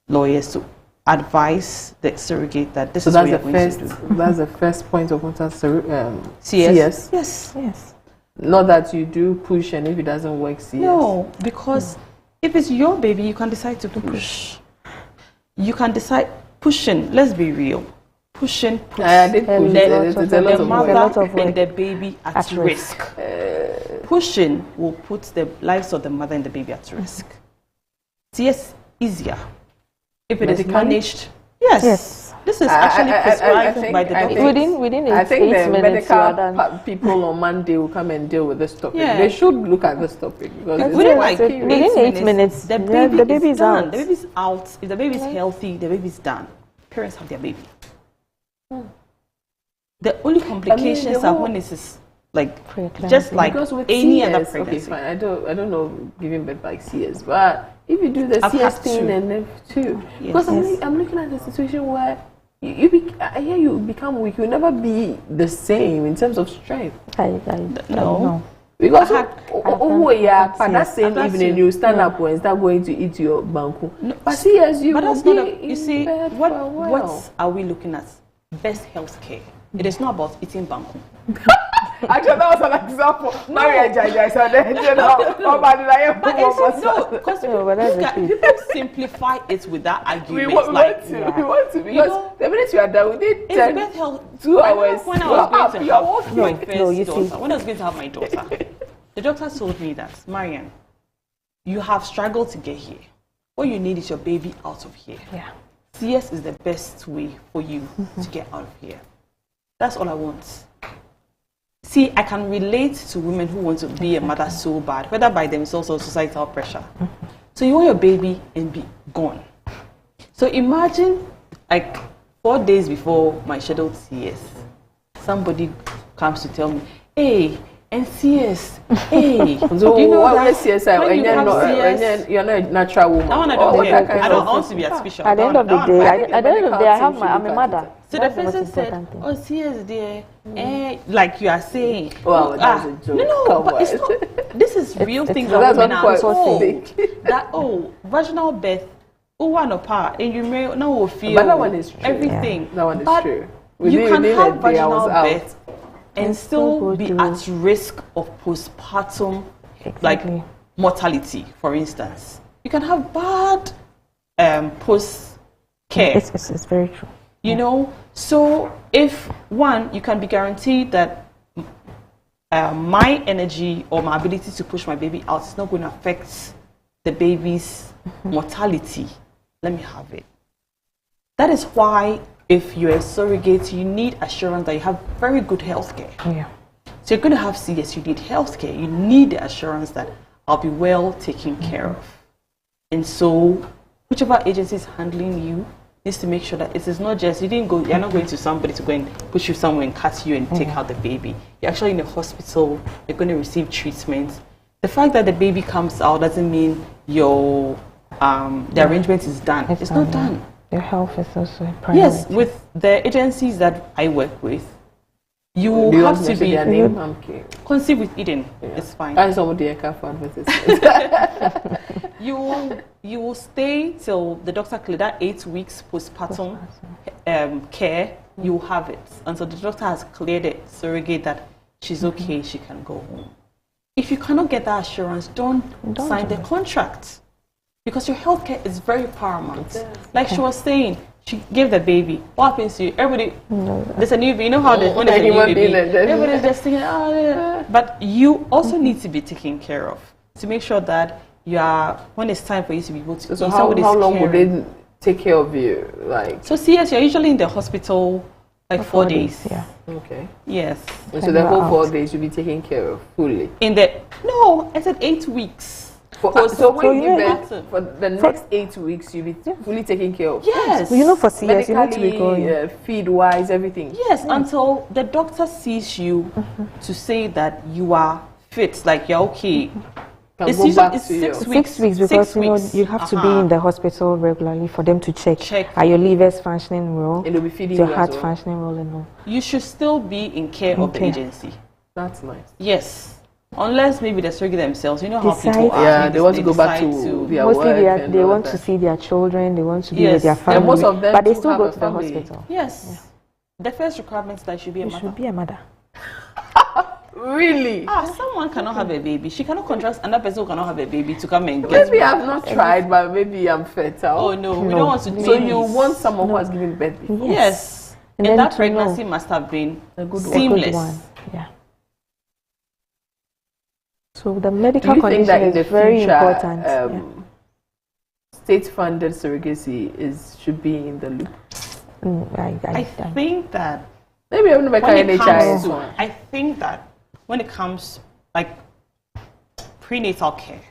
[SPEAKER 3] lawyers, to advise the surrogate that this is what you're going to do.
[SPEAKER 1] That's the first point of contact.
[SPEAKER 3] CS?
[SPEAKER 1] CS.
[SPEAKER 2] Yes.
[SPEAKER 1] Not that you do push, and if it doesn't work, CS.
[SPEAKER 3] No, because if it's your baby, you can decide to push. You can decide pushing. Let's be real. Pushing puts
[SPEAKER 1] I did push.
[SPEAKER 3] the
[SPEAKER 1] It's a lot of
[SPEAKER 3] mother
[SPEAKER 1] work.
[SPEAKER 2] of work.
[SPEAKER 3] and the baby at risk. pushing will put the lives of the mother and the baby at risk. CS easier if it is
[SPEAKER 1] Medically?
[SPEAKER 3] managed. Yes. This is actually prescribed by the doctor.
[SPEAKER 2] Within
[SPEAKER 1] I think
[SPEAKER 2] 8
[SPEAKER 1] the
[SPEAKER 2] minutes you are
[SPEAKER 1] medical
[SPEAKER 2] done.
[SPEAKER 1] people on Monday will come and deal with this topic.
[SPEAKER 3] Yeah.
[SPEAKER 1] They should look at this topic because it's
[SPEAKER 3] Within
[SPEAKER 1] very serious.
[SPEAKER 2] within 8 minutes,
[SPEAKER 3] the
[SPEAKER 2] the
[SPEAKER 3] baby
[SPEAKER 2] baby
[SPEAKER 3] is
[SPEAKER 2] is
[SPEAKER 3] done.
[SPEAKER 2] out.
[SPEAKER 3] The baby is out. If the baby is healthy, the baby is done. Parents have their baby. The only complications
[SPEAKER 1] the
[SPEAKER 3] are
[SPEAKER 1] whole-
[SPEAKER 3] when it is like
[SPEAKER 2] Preeclampsia.
[SPEAKER 3] just like
[SPEAKER 1] Because with
[SPEAKER 3] any
[SPEAKER 1] CS,
[SPEAKER 3] other
[SPEAKER 1] okay,
[SPEAKER 3] pregnancy.
[SPEAKER 1] fine. I don't know giving birth by CS, but if you do the
[SPEAKER 3] I've
[SPEAKER 1] CS
[SPEAKER 3] had
[SPEAKER 1] thing
[SPEAKER 3] two.
[SPEAKER 1] and F2,
[SPEAKER 3] Yes.
[SPEAKER 1] because I'm looking at the situation where I hear you become weak. You'll never be the same in terms of strength.
[SPEAKER 3] No.
[SPEAKER 1] Because
[SPEAKER 3] I had-
[SPEAKER 1] for that same
[SPEAKER 3] I've had
[SPEAKER 1] evening
[SPEAKER 3] two.
[SPEAKER 1] you stand up and start going to eat your banku.
[SPEAKER 3] No,
[SPEAKER 1] But CS you
[SPEAKER 3] But
[SPEAKER 1] will
[SPEAKER 3] that's
[SPEAKER 1] be
[SPEAKER 3] not a, you
[SPEAKER 1] in
[SPEAKER 3] see
[SPEAKER 1] bed
[SPEAKER 3] what
[SPEAKER 1] for a while.
[SPEAKER 3] what are we looking at? Best health care. It is not about eating banku.
[SPEAKER 1] Actually, that was an example. Maria Jaja said that, you know,
[SPEAKER 3] But it's no, because
[SPEAKER 2] but that's the truth.
[SPEAKER 3] people simplify it with that
[SPEAKER 1] we
[SPEAKER 3] argument.
[SPEAKER 1] want to, because
[SPEAKER 3] know,
[SPEAKER 1] the minute you are done, we need
[SPEAKER 3] It's
[SPEAKER 1] 10,
[SPEAKER 3] best health.
[SPEAKER 1] 2
[SPEAKER 3] I remember
[SPEAKER 1] hours.
[SPEAKER 3] when I was going to
[SPEAKER 1] You're
[SPEAKER 3] have
[SPEAKER 1] walking.
[SPEAKER 3] my
[SPEAKER 2] you
[SPEAKER 3] first
[SPEAKER 2] see.
[SPEAKER 3] daughter, when I was going to have my daughter, the doctor told me that, Marian, you have struggled to get here. What you need is your baby out of here.
[SPEAKER 2] Yeah.
[SPEAKER 3] CS is the best way for you to get out of here. That's all I want. See, I can relate to women who want to be a mother so bad, whether by themselves or societal pressure. So you want your baby and be gone. So imagine, like 4 days before my scheduled CS, somebody comes to tell me, hey, NCS, hey,
[SPEAKER 1] So
[SPEAKER 3] you know
[SPEAKER 1] what
[SPEAKER 3] that
[SPEAKER 1] CS?
[SPEAKER 3] when
[SPEAKER 1] And
[SPEAKER 3] you
[SPEAKER 1] you're
[SPEAKER 3] have
[SPEAKER 1] not,
[SPEAKER 3] CS,
[SPEAKER 1] you're not a natural woman.
[SPEAKER 3] that one I
[SPEAKER 1] Or
[SPEAKER 3] don't
[SPEAKER 1] what
[SPEAKER 3] care.
[SPEAKER 1] kind
[SPEAKER 3] I don't
[SPEAKER 1] of-
[SPEAKER 3] want to be artificial.
[SPEAKER 2] At the end of the
[SPEAKER 3] That one-
[SPEAKER 2] day,
[SPEAKER 1] I think
[SPEAKER 2] at the end of the day, I have
[SPEAKER 1] medical
[SPEAKER 2] my,
[SPEAKER 1] team
[SPEAKER 2] I'm
[SPEAKER 1] should
[SPEAKER 2] a
[SPEAKER 1] look at
[SPEAKER 2] mother.
[SPEAKER 3] So
[SPEAKER 2] That's
[SPEAKER 3] the
[SPEAKER 2] the most
[SPEAKER 3] person said,
[SPEAKER 2] important thing.
[SPEAKER 3] oh, CS there, like you are saying.
[SPEAKER 1] Well, that's a joke.
[SPEAKER 3] No,
[SPEAKER 1] Come
[SPEAKER 3] but
[SPEAKER 1] on.
[SPEAKER 3] it's not. This is real things
[SPEAKER 1] So
[SPEAKER 3] that
[SPEAKER 1] that's
[SPEAKER 3] women
[SPEAKER 1] what
[SPEAKER 3] are
[SPEAKER 1] people
[SPEAKER 3] told.
[SPEAKER 1] think.
[SPEAKER 3] That, vaginal birth, one apart, and you may no will feel
[SPEAKER 1] But that one is true.
[SPEAKER 3] everything.
[SPEAKER 1] That one is
[SPEAKER 3] But
[SPEAKER 1] true.
[SPEAKER 3] You can
[SPEAKER 1] Within
[SPEAKER 3] have
[SPEAKER 1] a day, I was
[SPEAKER 3] vaginal
[SPEAKER 1] out.
[SPEAKER 3] birth and still be at risk of postpartum, like
[SPEAKER 2] Exactly.
[SPEAKER 3] mortality, for instance. You can have bad post care.
[SPEAKER 2] It's very true.
[SPEAKER 3] You know, so if one, you can be guaranteed that my energy or my ability to push my baby out is not going to affect the baby's mortality, let me have it. That is why if you're a surrogate, you need assurance that you have very good health care.
[SPEAKER 2] Yeah.
[SPEAKER 3] So you're going to have CS, you need health care. You need the assurance that I'll be well taken care of. And so whichever agency is handling you needs to make sure that it is not just, you're not going to somebody to go and push you somewhere and cut you and take out the baby. You're actually in a hospital, you're going to receive treatment. The fact that the baby comes out doesn't mean your the arrangement is done. It's not done.
[SPEAKER 2] Your health is also a priority.
[SPEAKER 3] Yes, with the agencies that I work with, you
[SPEAKER 1] Do you
[SPEAKER 3] have
[SPEAKER 1] want
[SPEAKER 3] to
[SPEAKER 1] to say
[SPEAKER 3] be
[SPEAKER 1] their name? I'm kidding.
[SPEAKER 3] conceive with Eden. It's fine.
[SPEAKER 1] I somebody I can't find advertisement.
[SPEAKER 3] You will stay till the doctor clear that 8 weeks postpartum care. You will have it until the doctor has cleared it, surrogate that she's okay, she can go home. If you cannot get that assurance, don't sign the contract, because your healthcare is very paramount. Like she was saying, she gave the baby. What happens to you? Everybody, there's a new baby. You know how when there's a new baby, everybody's just thinking, oh, yeah. But you also need to be taken care of to make sure that you are, when it's time for you to be able to.
[SPEAKER 1] So how long would they take care of you? Like,
[SPEAKER 3] so CS, you're usually in the hospital like 4 days.
[SPEAKER 2] Yeah.
[SPEAKER 1] okay.
[SPEAKER 3] Yes.
[SPEAKER 1] And so the whole 4 days you'll be taken care of fully.
[SPEAKER 3] I said 8 weeks.
[SPEAKER 1] So when you
[SPEAKER 3] yeah.
[SPEAKER 1] give for the next 8 weeks, you'll be fully taken care of.
[SPEAKER 3] Yes.
[SPEAKER 2] You know, for CS, you need to be
[SPEAKER 1] Medically,
[SPEAKER 2] going.
[SPEAKER 1] feed-wise, everything.
[SPEAKER 3] Yes, until the doctor sees you to say that you are fit, like you're okay.
[SPEAKER 1] Can
[SPEAKER 3] It's
[SPEAKER 1] go
[SPEAKER 3] usually
[SPEAKER 1] back
[SPEAKER 3] it's
[SPEAKER 1] to
[SPEAKER 3] 6
[SPEAKER 1] your-
[SPEAKER 3] weeks.
[SPEAKER 2] 6 weeks, because
[SPEAKER 3] 6
[SPEAKER 2] you know
[SPEAKER 3] weeks.
[SPEAKER 2] you have to be in the hospital regularly for them to check. Are your livers functioning well?
[SPEAKER 1] And they'll be feeding
[SPEAKER 2] Your
[SPEAKER 1] you
[SPEAKER 2] heart
[SPEAKER 1] as well.
[SPEAKER 2] functioning well and all.
[SPEAKER 3] You should still be in care of the
[SPEAKER 2] Okay.
[SPEAKER 3] agency.
[SPEAKER 1] That's nice.
[SPEAKER 3] Yes. Unless maybe they surrogate themselves. You know how
[SPEAKER 2] Decide-
[SPEAKER 3] people are.
[SPEAKER 1] Yeah, they want to go back
[SPEAKER 3] decide
[SPEAKER 1] to their
[SPEAKER 2] Mostly
[SPEAKER 1] work.
[SPEAKER 2] they
[SPEAKER 1] and all
[SPEAKER 2] want
[SPEAKER 1] that.
[SPEAKER 2] to see their children, they want to be
[SPEAKER 3] Yes.
[SPEAKER 2] with their
[SPEAKER 3] And
[SPEAKER 2] family,
[SPEAKER 1] most of them
[SPEAKER 2] but they
[SPEAKER 1] too
[SPEAKER 2] still
[SPEAKER 1] have
[SPEAKER 2] go
[SPEAKER 1] a
[SPEAKER 2] to the
[SPEAKER 1] family.
[SPEAKER 2] hospital.
[SPEAKER 3] Yes. The first requirement is that she be a
[SPEAKER 2] You
[SPEAKER 3] mother.
[SPEAKER 2] should be a mother.
[SPEAKER 1] Really?
[SPEAKER 3] Someone cannot have a baby. She cannot contract another person who cannot have a baby to come and get.
[SPEAKER 1] Maybe I've not tried, but maybe I'm fertile.
[SPEAKER 3] Oh no, we don't want to do
[SPEAKER 1] So
[SPEAKER 3] babies.
[SPEAKER 1] you want someone who has given birth before?
[SPEAKER 3] Yes.
[SPEAKER 2] And
[SPEAKER 3] And
[SPEAKER 2] then
[SPEAKER 3] that
[SPEAKER 2] to
[SPEAKER 3] pregnancy
[SPEAKER 2] know.
[SPEAKER 3] must have been
[SPEAKER 1] A good one.
[SPEAKER 2] A good
[SPEAKER 3] seamless.
[SPEAKER 2] one. Yeah. So the medical
[SPEAKER 1] Do you think that
[SPEAKER 2] condition
[SPEAKER 1] in the
[SPEAKER 2] is very
[SPEAKER 1] future,
[SPEAKER 2] important.
[SPEAKER 1] state-funded surrogacy should be in the loop?
[SPEAKER 3] I think that
[SPEAKER 1] Maybe even like
[SPEAKER 3] when it comes
[SPEAKER 1] NHIS
[SPEAKER 3] to,
[SPEAKER 1] one.
[SPEAKER 3] I think that when it comes like prenatal care,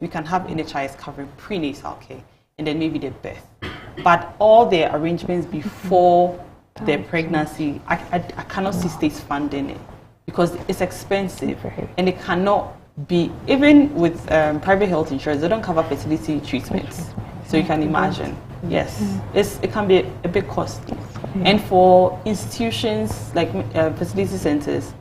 [SPEAKER 3] we can have NHIS covering prenatal care and then maybe the birth. But all the arrangements before the pregnancy, I cannot see states funding it because it's expensive and it cannot be, even with private health insurance, they don't cover fertility treatments. So you can imagine, yes, it can be a bit costly. And for institutions like fertility centers,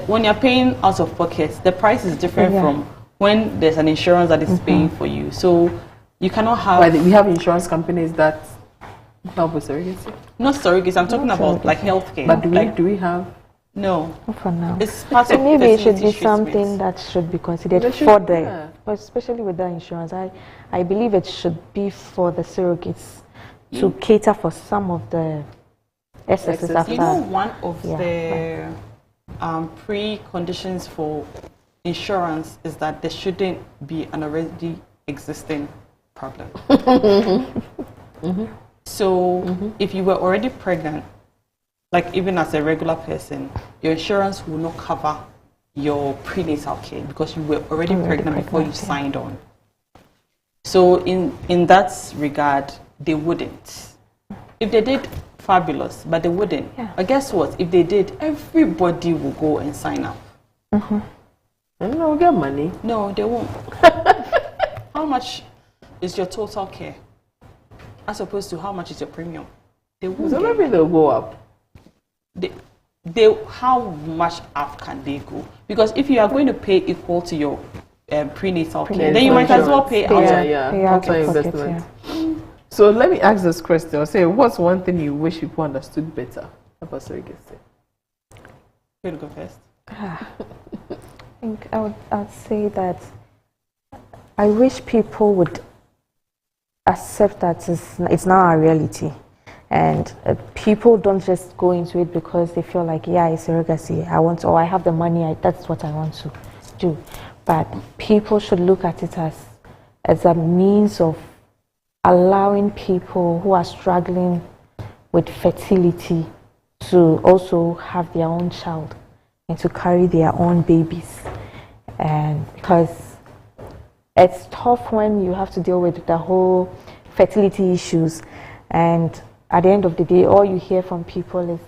[SPEAKER 3] when you're paying out of pocket, the price is different from when there's an insurance that is paying for you. So you cannot have...
[SPEAKER 1] But we have insurance companies that help with surrogacy.
[SPEAKER 3] Not surrogacy, I'm talking about like healthcare.
[SPEAKER 1] But do we have...
[SPEAKER 3] No.
[SPEAKER 2] Not for now.
[SPEAKER 3] It's part of
[SPEAKER 2] Maybe it should be
[SPEAKER 3] fertility
[SPEAKER 2] something
[SPEAKER 3] treatments.
[SPEAKER 2] that should be considered for the, especially with the insurance. I believe it should be for the surrogates to cater for some of the excesses after.
[SPEAKER 3] You know, one of the preconditions for insurance is that there shouldn't be an already existing problem. So if you were already pregnant, like even as a regular person, your insurance will not cover your prenatal care because you were already pregnant before you signed on. So in that regard, they wouldn't. If they did, fabulous, but they wouldn't. But guess what? If they did, everybody will go and sign up.
[SPEAKER 1] And they'll get money.
[SPEAKER 3] No, they won't. How much is your total care as opposed to how much is your premium? They won't.
[SPEAKER 1] So maybe they'll go up.
[SPEAKER 3] How much up can they go? Because if you are going to pay equal to your prenatal care, then you might as well pay out.
[SPEAKER 1] Investment. So let me ask this question. Say, what's one thing you wish people understood better about surrogacy?
[SPEAKER 3] You go first.
[SPEAKER 2] I think I would say that I wish people would accept that it's now a reality. And people don't just go into it because they feel like, yeah, it's surrogacy. I have the money, that's what I want to do. But people should look at it as a means of allowing people who are struggling with fertility to also have their own child and to carry their own babies. And because it's tough when you have to deal with the whole fertility issues, and at the end of the day, all you hear from people is,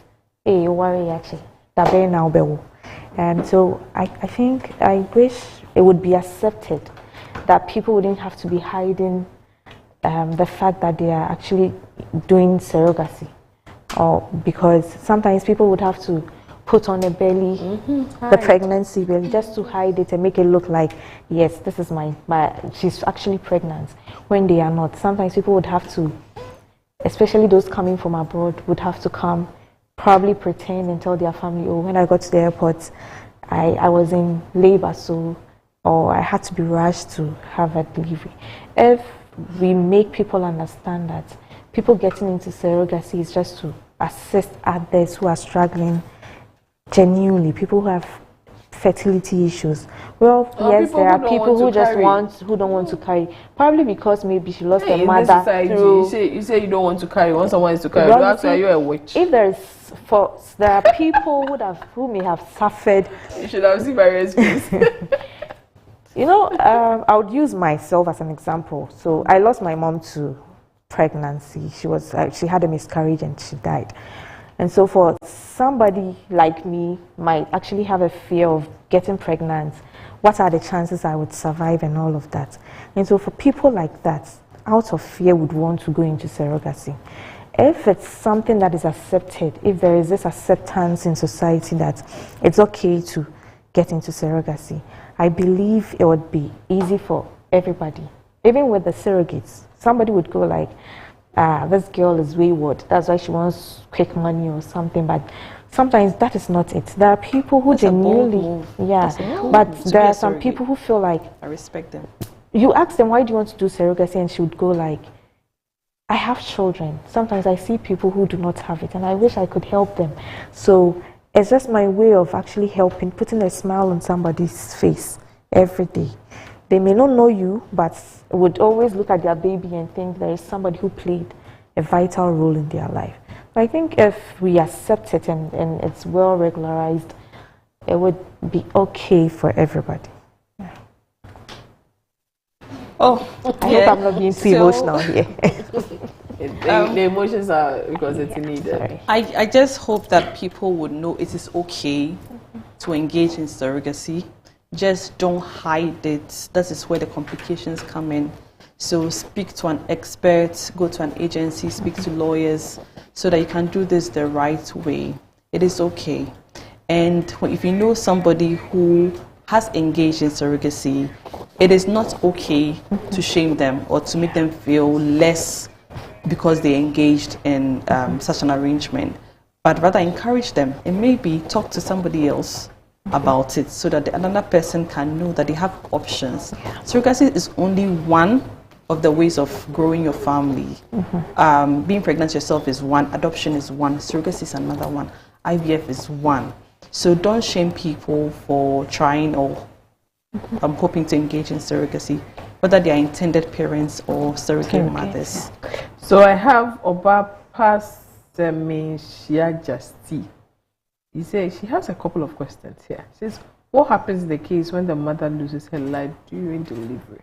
[SPEAKER 2] hey, you worry actually, and so I think I wish it would be accepted that people wouldn't have to be hiding the fact that they are actually doing surrogacy, or because sometimes people would have to put on a belly, the pregnancy belly, just to hide it and make it look like, yes, this is she's actually pregnant, when they are not. Sometimes people would have to, especially those coming from abroad, would have to come, probably pretend and tell their family, oh, when I got to the airport, I was in labor, or I had to be rushed to have a delivery. If we make people understand that people getting into surrogacy is just to assist others who are struggling genuinely, people who have fertility issues. Well, yes, there are people who don't want to carry, probably because maybe she lost her mother through.
[SPEAKER 1] You say you don't want to carry, you want someone else to carry. You ask, are you a witch?
[SPEAKER 2] If there are people who may have suffered.
[SPEAKER 1] You should have seen my response.
[SPEAKER 2] You know, I would use myself as an example. So I lost my mom to pregnancy. She had a miscarriage and she died. And so for somebody like me, might actually have a fear of getting pregnant, what are the chances I would survive and all of that. And so for people like that, out of fear would want to go into surrogacy. If it's something that is accepted, if there is this acceptance in society that it's okay to get into surrogacy, I believe it would be easy for everybody. Even with the surrogates, somebody would go like, this girl is wayward, that's why she wants quick money or something, but sometimes that is not it. There are people who genuinely, but there are some people who feel like,
[SPEAKER 3] I respect them.
[SPEAKER 2] You ask them, why do you want to do surrogacy, and she would go like, I have children. Sometimes I see people who do not have it and I wish I could help them. So it's just my way of actually helping, putting a smile on somebody's face every day. They may not know you, but would always look at their baby and think there is somebody who played a vital role in their life. But I think if we accept it and it's well regularized, it would be okay for everybody.
[SPEAKER 3] Oh,
[SPEAKER 2] I hope I'm not being too emotional here.
[SPEAKER 1] The emotions are because it's needed.
[SPEAKER 2] Sorry.
[SPEAKER 3] I just hope that people would know it is okay to engage in surrogacy. Just don't hide it. That is where the complications come in. So speak to an expert, go to an agency, speak to lawyers so that you can do this the right way. It is okay. And if you know somebody who has engaged in surrogacy, it is not okay to shame them or to make them feel less because they engaged in such an arrangement, but rather encourage them and maybe talk to somebody else about it so that another person can know that they have options. Surrogacy is only one of the ways of growing your family. Being pregnant yourself is one, adoption is one, surrogacy is another one, IVF is one. So don't shame people for trying or hoping to engage in surrogacy, whether they are intended parents or surrogate mothers.
[SPEAKER 1] So I have Obapa Semishia Justi. He says she has a couple of questions here. She says, what happens in the case when the mother loses her life during delivery?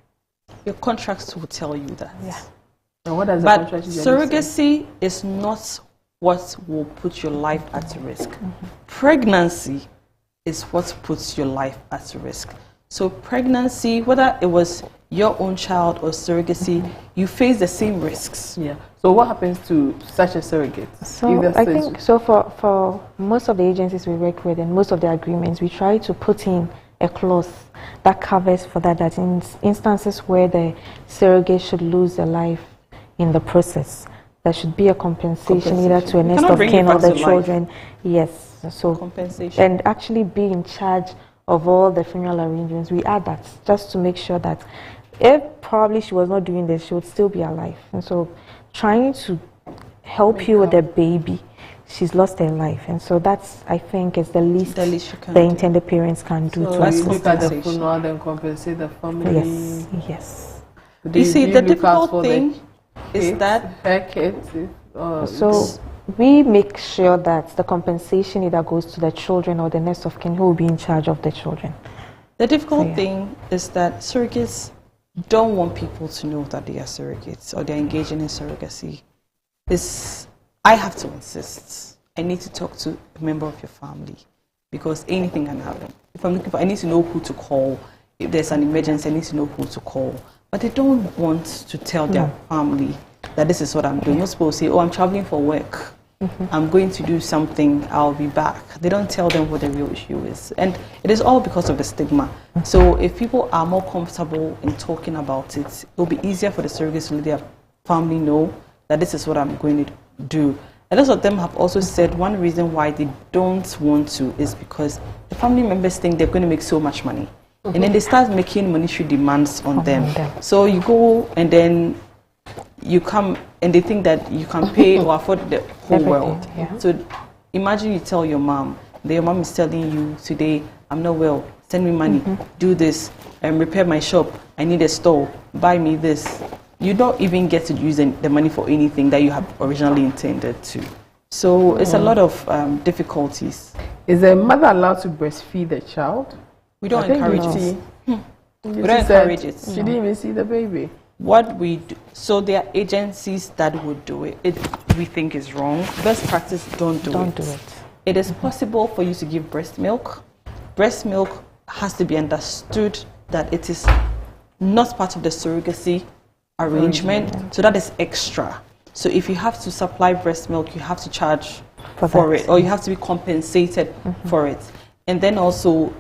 [SPEAKER 3] Your contracts will tell you that.
[SPEAKER 2] Yeah.
[SPEAKER 1] And what does the
[SPEAKER 3] But
[SPEAKER 1] contract usually
[SPEAKER 3] surrogacy is not what will put your life at risk. Pregnancy is what puts your life at risk. So pregnancy, whether it was your own child or surrogacy, you face the same risks.
[SPEAKER 1] Yeah. So what happens to such a surrogate?
[SPEAKER 2] So I think so for most of the agencies we work with and most of the agreements, we try to put in a clause that covers for that in instances where the surrogate should lose their life in the process, there should be a compensation either to a next of kin or the children. Yes. So
[SPEAKER 3] compensation.
[SPEAKER 2] And actually be in charge of all the funeral arrangements. We add that just to make sure that if probably she was not doing this, she would still be alive. And so trying to help you with the baby, she's lost her life. And so that's, I think, is the least the intended parents can do.
[SPEAKER 1] So
[SPEAKER 2] to
[SPEAKER 1] you look at the funeral, then compensate the family.
[SPEAKER 2] Yes, yes.
[SPEAKER 3] You see, the difficult thing is that
[SPEAKER 1] her kids.
[SPEAKER 2] So we make sure that the compensation either goes to the children or the next of kin who will be in charge of the children.
[SPEAKER 3] The difficult thing is that surrogates don't want people to know that they are surrogates or they're engaging in surrogacy. I have to insist. I need to talk to a member of your family because anything can happen. If I'm looking for, I need to know who to call. If there's an emergency, I need to know who to call. But they don't want to tell their family that this is what I'm doing. Most people say, oh, I'm traveling for work. I'm going to do something, I'll be back. They don't tell them what the real issue is. And it is all because of the stigma. So if people are more comfortable in talking about it, it will be easier for the surrogates to let their family know that this is what I'm going to do. A lot of them have also said one reason why they don't want to is because the family members think they're going to make so much money. And then they start making monetary demands on them. So you go and then you come and they think that you can pay or afford the whole world. So imagine you tell your mom, that your mom is telling you today, I'm not well, send me money, do this, repair my shop, I need a store, buy me this. You don't even get to use the money for anything that you have originally intended to. So it's a lot of difficulties.
[SPEAKER 1] Is a mother allowed to breastfeed the child?
[SPEAKER 3] We don't encourage it.
[SPEAKER 1] We don't encourage it. She didn't even see the baby.
[SPEAKER 3] What we do, so there are agencies that would do it. We think is wrong. Best practice, don't do it. It is possible for you to give breast milk. Breast milk has to be understood that it is not part of the surrogacy arrangement, so that is extra. So if you have to supply breast milk, you have to charge for it, or you have to be compensated for it. And then also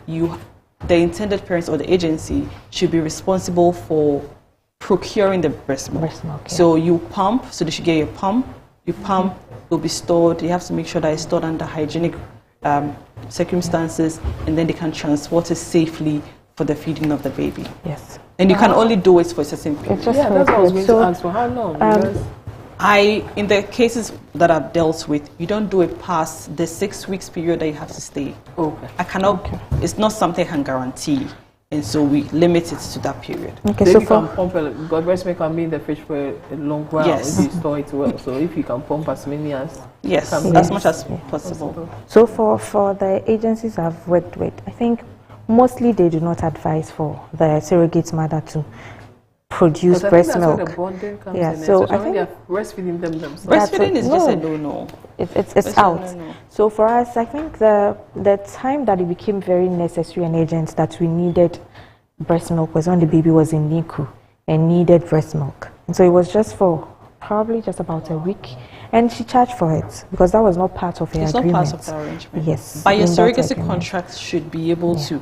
[SPEAKER 3] the intended parents or the agency should be responsible for procuring the breast milk. So you pump, so they should get your pump. You pump, it will be stored. You have to make sure that it's stored under hygienic circumstances, and then they can transport it safely for the feeding of the baby.
[SPEAKER 2] Yes.
[SPEAKER 3] And you can only do it for a certain period.
[SPEAKER 1] That's what I was going to ask for. How long?
[SPEAKER 3] In the cases that I've dealt with, you don't do it past the 6 weeks period that you have to stay.
[SPEAKER 1] Okay.
[SPEAKER 3] I cannot, it's not something I can guarantee. And so we limit it to that period.
[SPEAKER 1] Okay, so you can pump, because breast milk can be in the fridge for a long while if you store it well. So if you can pump as many as
[SPEAKER 3] as much as possible.
[SPEAKER 2] So for the agencies I've worked with, I think mostly they do not advise for the surrogate mother to produce breast milk.
[SPEAKER 1] That's where the bonding comes in.
[SPEAKER 2] So
[SPEAKER 1] I think they're breastfeeding them themselves.
[SPEAKER 3] Breastfeeding is just a no-no.
[SPEAKER 2] It's out. No. So for us, I think the time that it became very necessary and urgent that we needed breast milk was when the baby was in NICU and needed breast milk. And so it was just for probably just about a week. And she charged for it because that was not part of her agreement.
[SPEAKER 3] It's not part of the arrangement.
[SPEAKER 2] Yes.
[SPEAKER 3] But your surrogacy contract should be able to.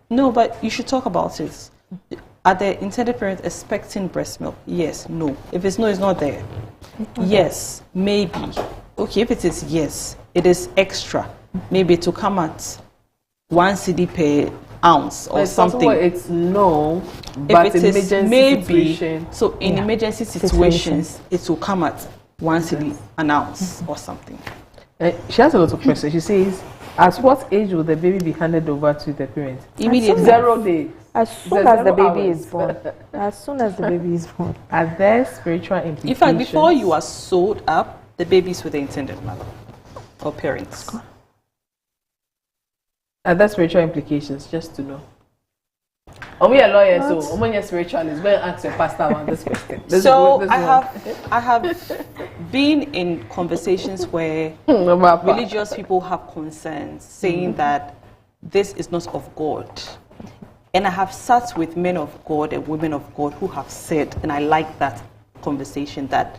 [SPEAKER 3] No, but you should talk about it. Are the intended parents expecting breast milk? Yes, no. If it's no, it's not there. Yes, maybe. Okay, if it is yes, it is extra. Maybe it will come at 1 cedi per ounce or something.
[SPEAKER 1] It's no, but
[SPEAKER 3] if it is maybe,
[SPEAKER 1] situation.
[SPEAKER 3] so in emergency situations, it will come at 1 cedi an ounce or something.
[SPEAKER 1] She has a lot of questions. She says, at what age will the baby be handed over to the parent?
[SPEAKER 3] Immediately.
[SPEAKER 1] 0 days.
[SPEAKER 2] As soon as the baby is born. As soon as the baby is born.
[SPEAKER 1] Are there spiritual implications?
[SPEAKER 3] In fact, before you are sewed up, the baby is with the intended mother or parents.
[SPEAKER 1] Are there spiritual implications? Just to know. I'm a lawyer, so I'm a spiritualist. Go and ask your pastor about this question.
[SPEAKER 3] I have been in conversations where religious people have concerns, saying that this is not of God. And I have sat with men of God and women of God who have said, and I like that conversation, that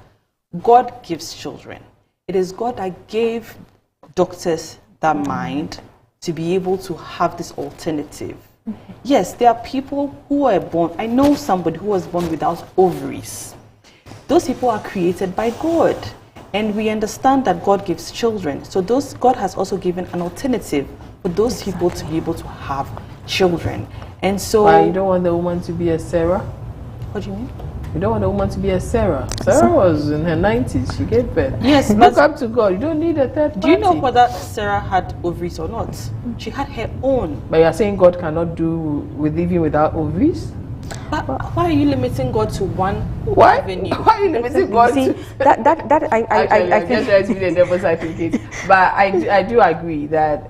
[SPEAKER 3] God gives children. It is God that gave doctors that mind to be able to have this alternative. Yes, there are people who are born. I know somebody who was born without ovaries. Those people are created by God. And we understand that God gives children. So God has also given an alternative for those people to be able to have children. And so...
[SPEAKER 1] Why, you don't want the woman to be a Sarah?
[SPEAKER 3] What do you mean?
[SPEAKER 1] You don't want a woman to be a Sarah. Sarah was in her 90s. She gave birth.
[SPEAKER 3] Yes,
[SPEAKER 1] look up to God. You don't need a third party.
[SPEAKER 3] Do you know whether Sarah had ovaries or not? She had her own.
[SPEAKER 1] But you are saying God cannot do with even without ovaries?
[SPEAKER 3] But why are you limiting God to one avenue?
[SPEAKER 1] Why are you limiting God
[SPEAKER 2] to... I
[SPEAKER 1] think... just trying to be the devil's advocate. But I do agree that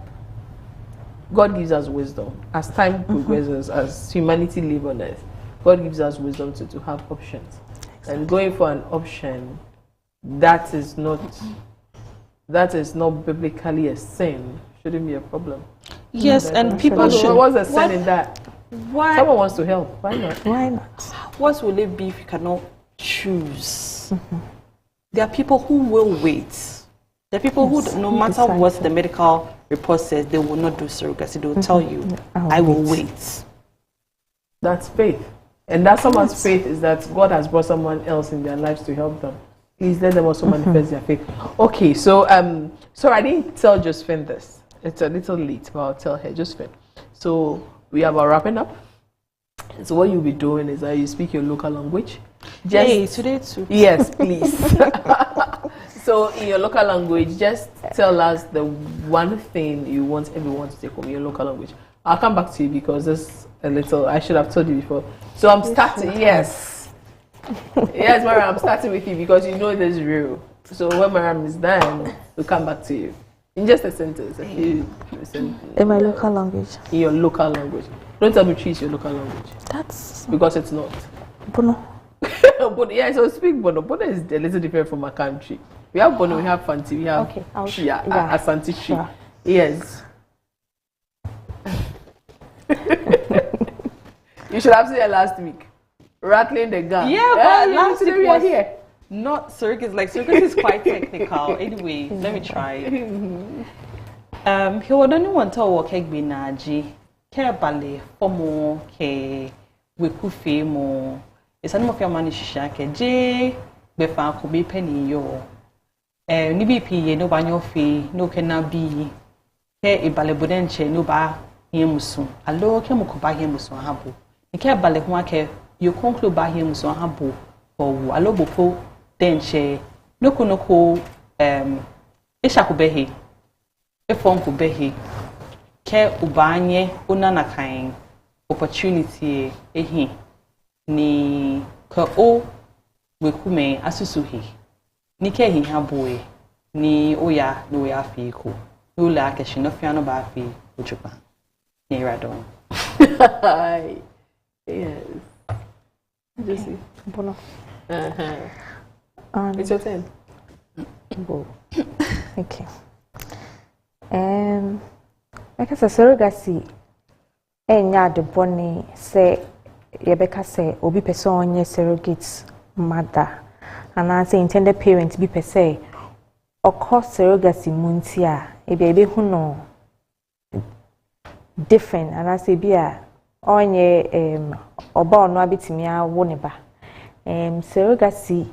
[SPEAKER 1] God gives us wisdom. As time progresses, as humanity lives on earth, God gives us wisdom to have options. And going for an option that is not biblically a sin shouldn't be a problem.
[SPEAKER 3] Yes, and people should...
[SPEAKER 1] What's the sin in that?
[SPEAKER 3] Why?
[SPEAKER 1] Someone wants to help. Why not?
[SPEAKER 2] Why not?
[SPEAKER 3] What will it be if you cannot choose? There are people who will wait. There are people who, no matter what the medical report says, they will not do surrogacy. They will tell you, I will wait.
[SPEAKER 1] That's faith. And that someone's faith is that God has brought someone else in their lives to help them. Please let them also manifest their faith. Okay, so I didn't tell Josephine this. It's a little late, but I'll tell her, Josephine. So we are about wrapping up. So what you'll be doing is that you speak your local language.
[SPEAKER 3] Today too.
[SPEAKER 1] Yes, please. So in your local language, just tell us the one thing you want everyone to take home in your local language. I'll come back to you because this a little, I should have told you before. So I'm starting, yes, Mariam, I'm starting with you because you know this is real. So when Mariam is done, we'll come back to you. In just a sentence,
[SPEAKER 2] in my local language.
[SPEAKER 1] In your local language. Don't tell me choose your local language.
[SPEAKER 2] That's...
[SPEAKER 1] Because it's not.
[SPEAKER 2] Bono.
[SPEAKER 1] But yeah, so speak Bono. Bono is a little different from our country. We have Bono, we have Fanti, we have Asante Shi. Sure. Yes. You should have seen it last week. Rattling the gun.
[SPEAKER 3] Yeah, but last week we are here. Not circus, like circus is quite technical. Anyway, let me try. He would only want to work egg binaji, care ballet, fomo, ke, wekufe mo. It's an of your money shake, J, befa could be penny yo. Nibi P, no banyo fee, no cannot be. Here a ballet budenche, no ba yemusu. Allo, Kemukuba yemusu habu. Care ballet wake, you conclude by him so habu. or aloboko denche noko ishakubehi efon kubehi ke ubanye unanakan opportunity ehi ni ka o wekume asusuhi ni ke hi haboe ni oya no ya fiiko no la ke shinofiano ba fi uchupa ni radon.
[SPEAKER 1] Yes. Lucy.
[SPEAKER 2] Bono.
[SPEAKER 1] It's your turn.
[SPEAKER 2] Okay. Like I said, surrogacy. Enya de boni say yebeka say obi person onye surrogate mother, and I say intended parent be per se. Of course, surrogacy muntia ebe who no different, and I say be a onye oba ono abitimi awo ne ba. Surrogacy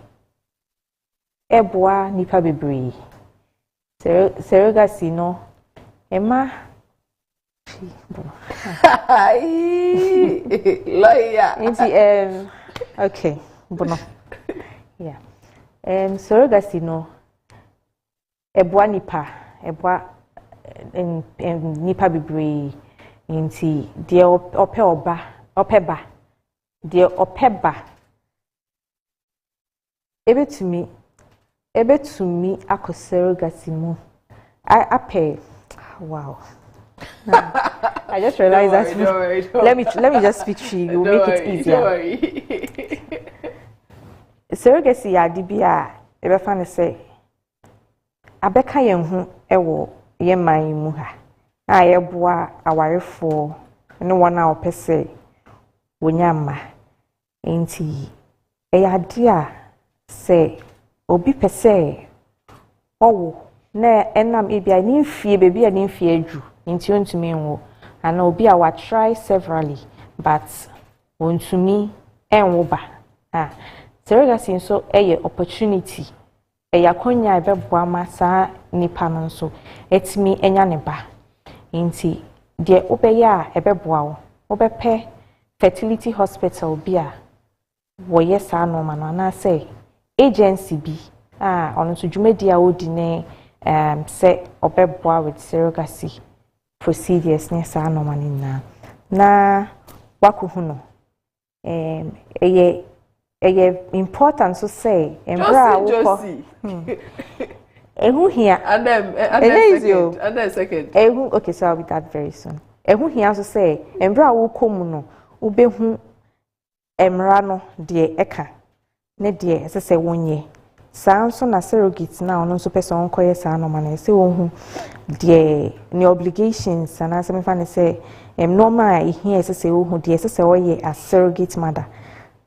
[SPEAKER 2] eboa nipa bebree. Surrogacy no ema
[SPEAKER 1] lawyer.
[SPEAKER 2] Okay, bono. Yeah. Surrogacy no eboa nipa nipa bebree nti de opeba de opeba ebetumi akọ surrogacy mu ape. Wow. I just realized
[SPEAKER 1] Don't worry.
[SPEAKER 2] Let me just speak to you. You'll make it easier.
[SPEAKER 1] Don't worry.
[SPEAKER 2] Surrogacy ya dibia ebe fa ne say abeka yen hu ewo ye man mu ha. Na ye boa awarefo ne wona opese wonyama. Enti eya dia say obi pese owo na enam ebia ni mfie bebi a ni mfie adu. Nti ontumi enwo ana obi a wa try severally but ontumi enwo ba. Surrogacy so eye opportunity eya konya ebeboa ma saa nipa no so etimi enya ne ba. Nti de obeya ebeboa wo obepe fertility hospital bi a wo yesa no ma no na say agency bi ono so dwumadi a odi ne say obeboa with surrogacy procedures ne sa no ma na wakuhu no eye important so say embra wo ehu hia
[SPEAKER 1] and then second
[SPEAKER 2] ehu. Okay, so I'll be that very soon. Ehu hia so say embra wo komu no ubehu emra no de eka ne de se wonye saa nso na surrogate na ono nso person onkoye saa no ma na se wonhu de ne obligations and as me fa ne say normal here se wohu de se oye as surrogate mother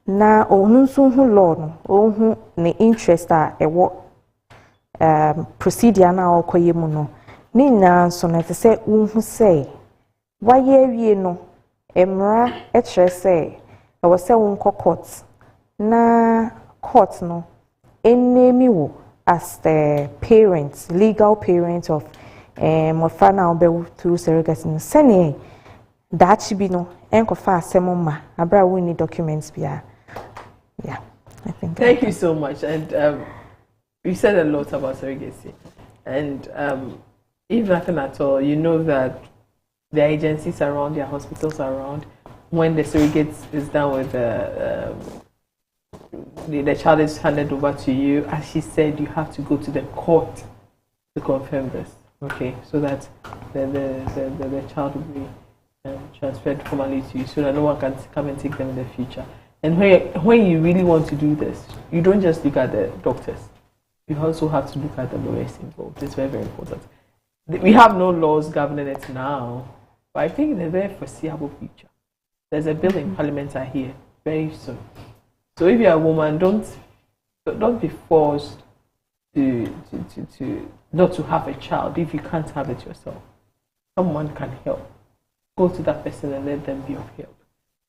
[SPEAKER 2] na onu nso hu law no ohu ne interest a ewo procedure na okoye mu no ni na nso na se wohu say waye wie no emra e kire say e wo se wonko court na court no enemy wo as the parents, legal parents of mofana obe through surrogacy no sene that should be no enkofa asemoma abra we need documents bia. Yeah, I think.
[SPEAKER 1] Thank you so much. And you said a lot about surrogacy, and if nothing at all, you know that the agencies around, their hospitals around, when the surrogate is done with the child is handed over to you, as she said, you have to go to the court to confirm this. Okay, so that the child will be transferred formally to you, so that no one can come and take them in the future. And when you really want to do this, you don't just look at the doctors. You also have to look at the lawyers involved. It's very, very important. We have no laws governing it now, but I think in the very foreseeable future, there's a bill in Parliament I hear very soon. So if you're a woman, don't be forced to not to have a child if you can't have it yourself. Someone can help. Go to that person and let them be of help.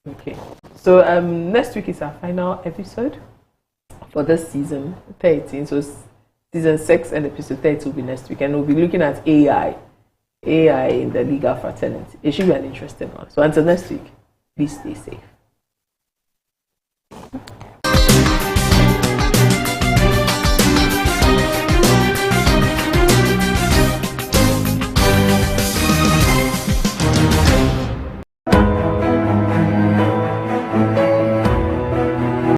[SPEAKER 1] Okay. So next week is our final episode for this season 13. So season 6 and episode 30 will be next week, and we'll be looking at AI in the legal fraternity. It should be an interesting one. So until next week, please stay safe.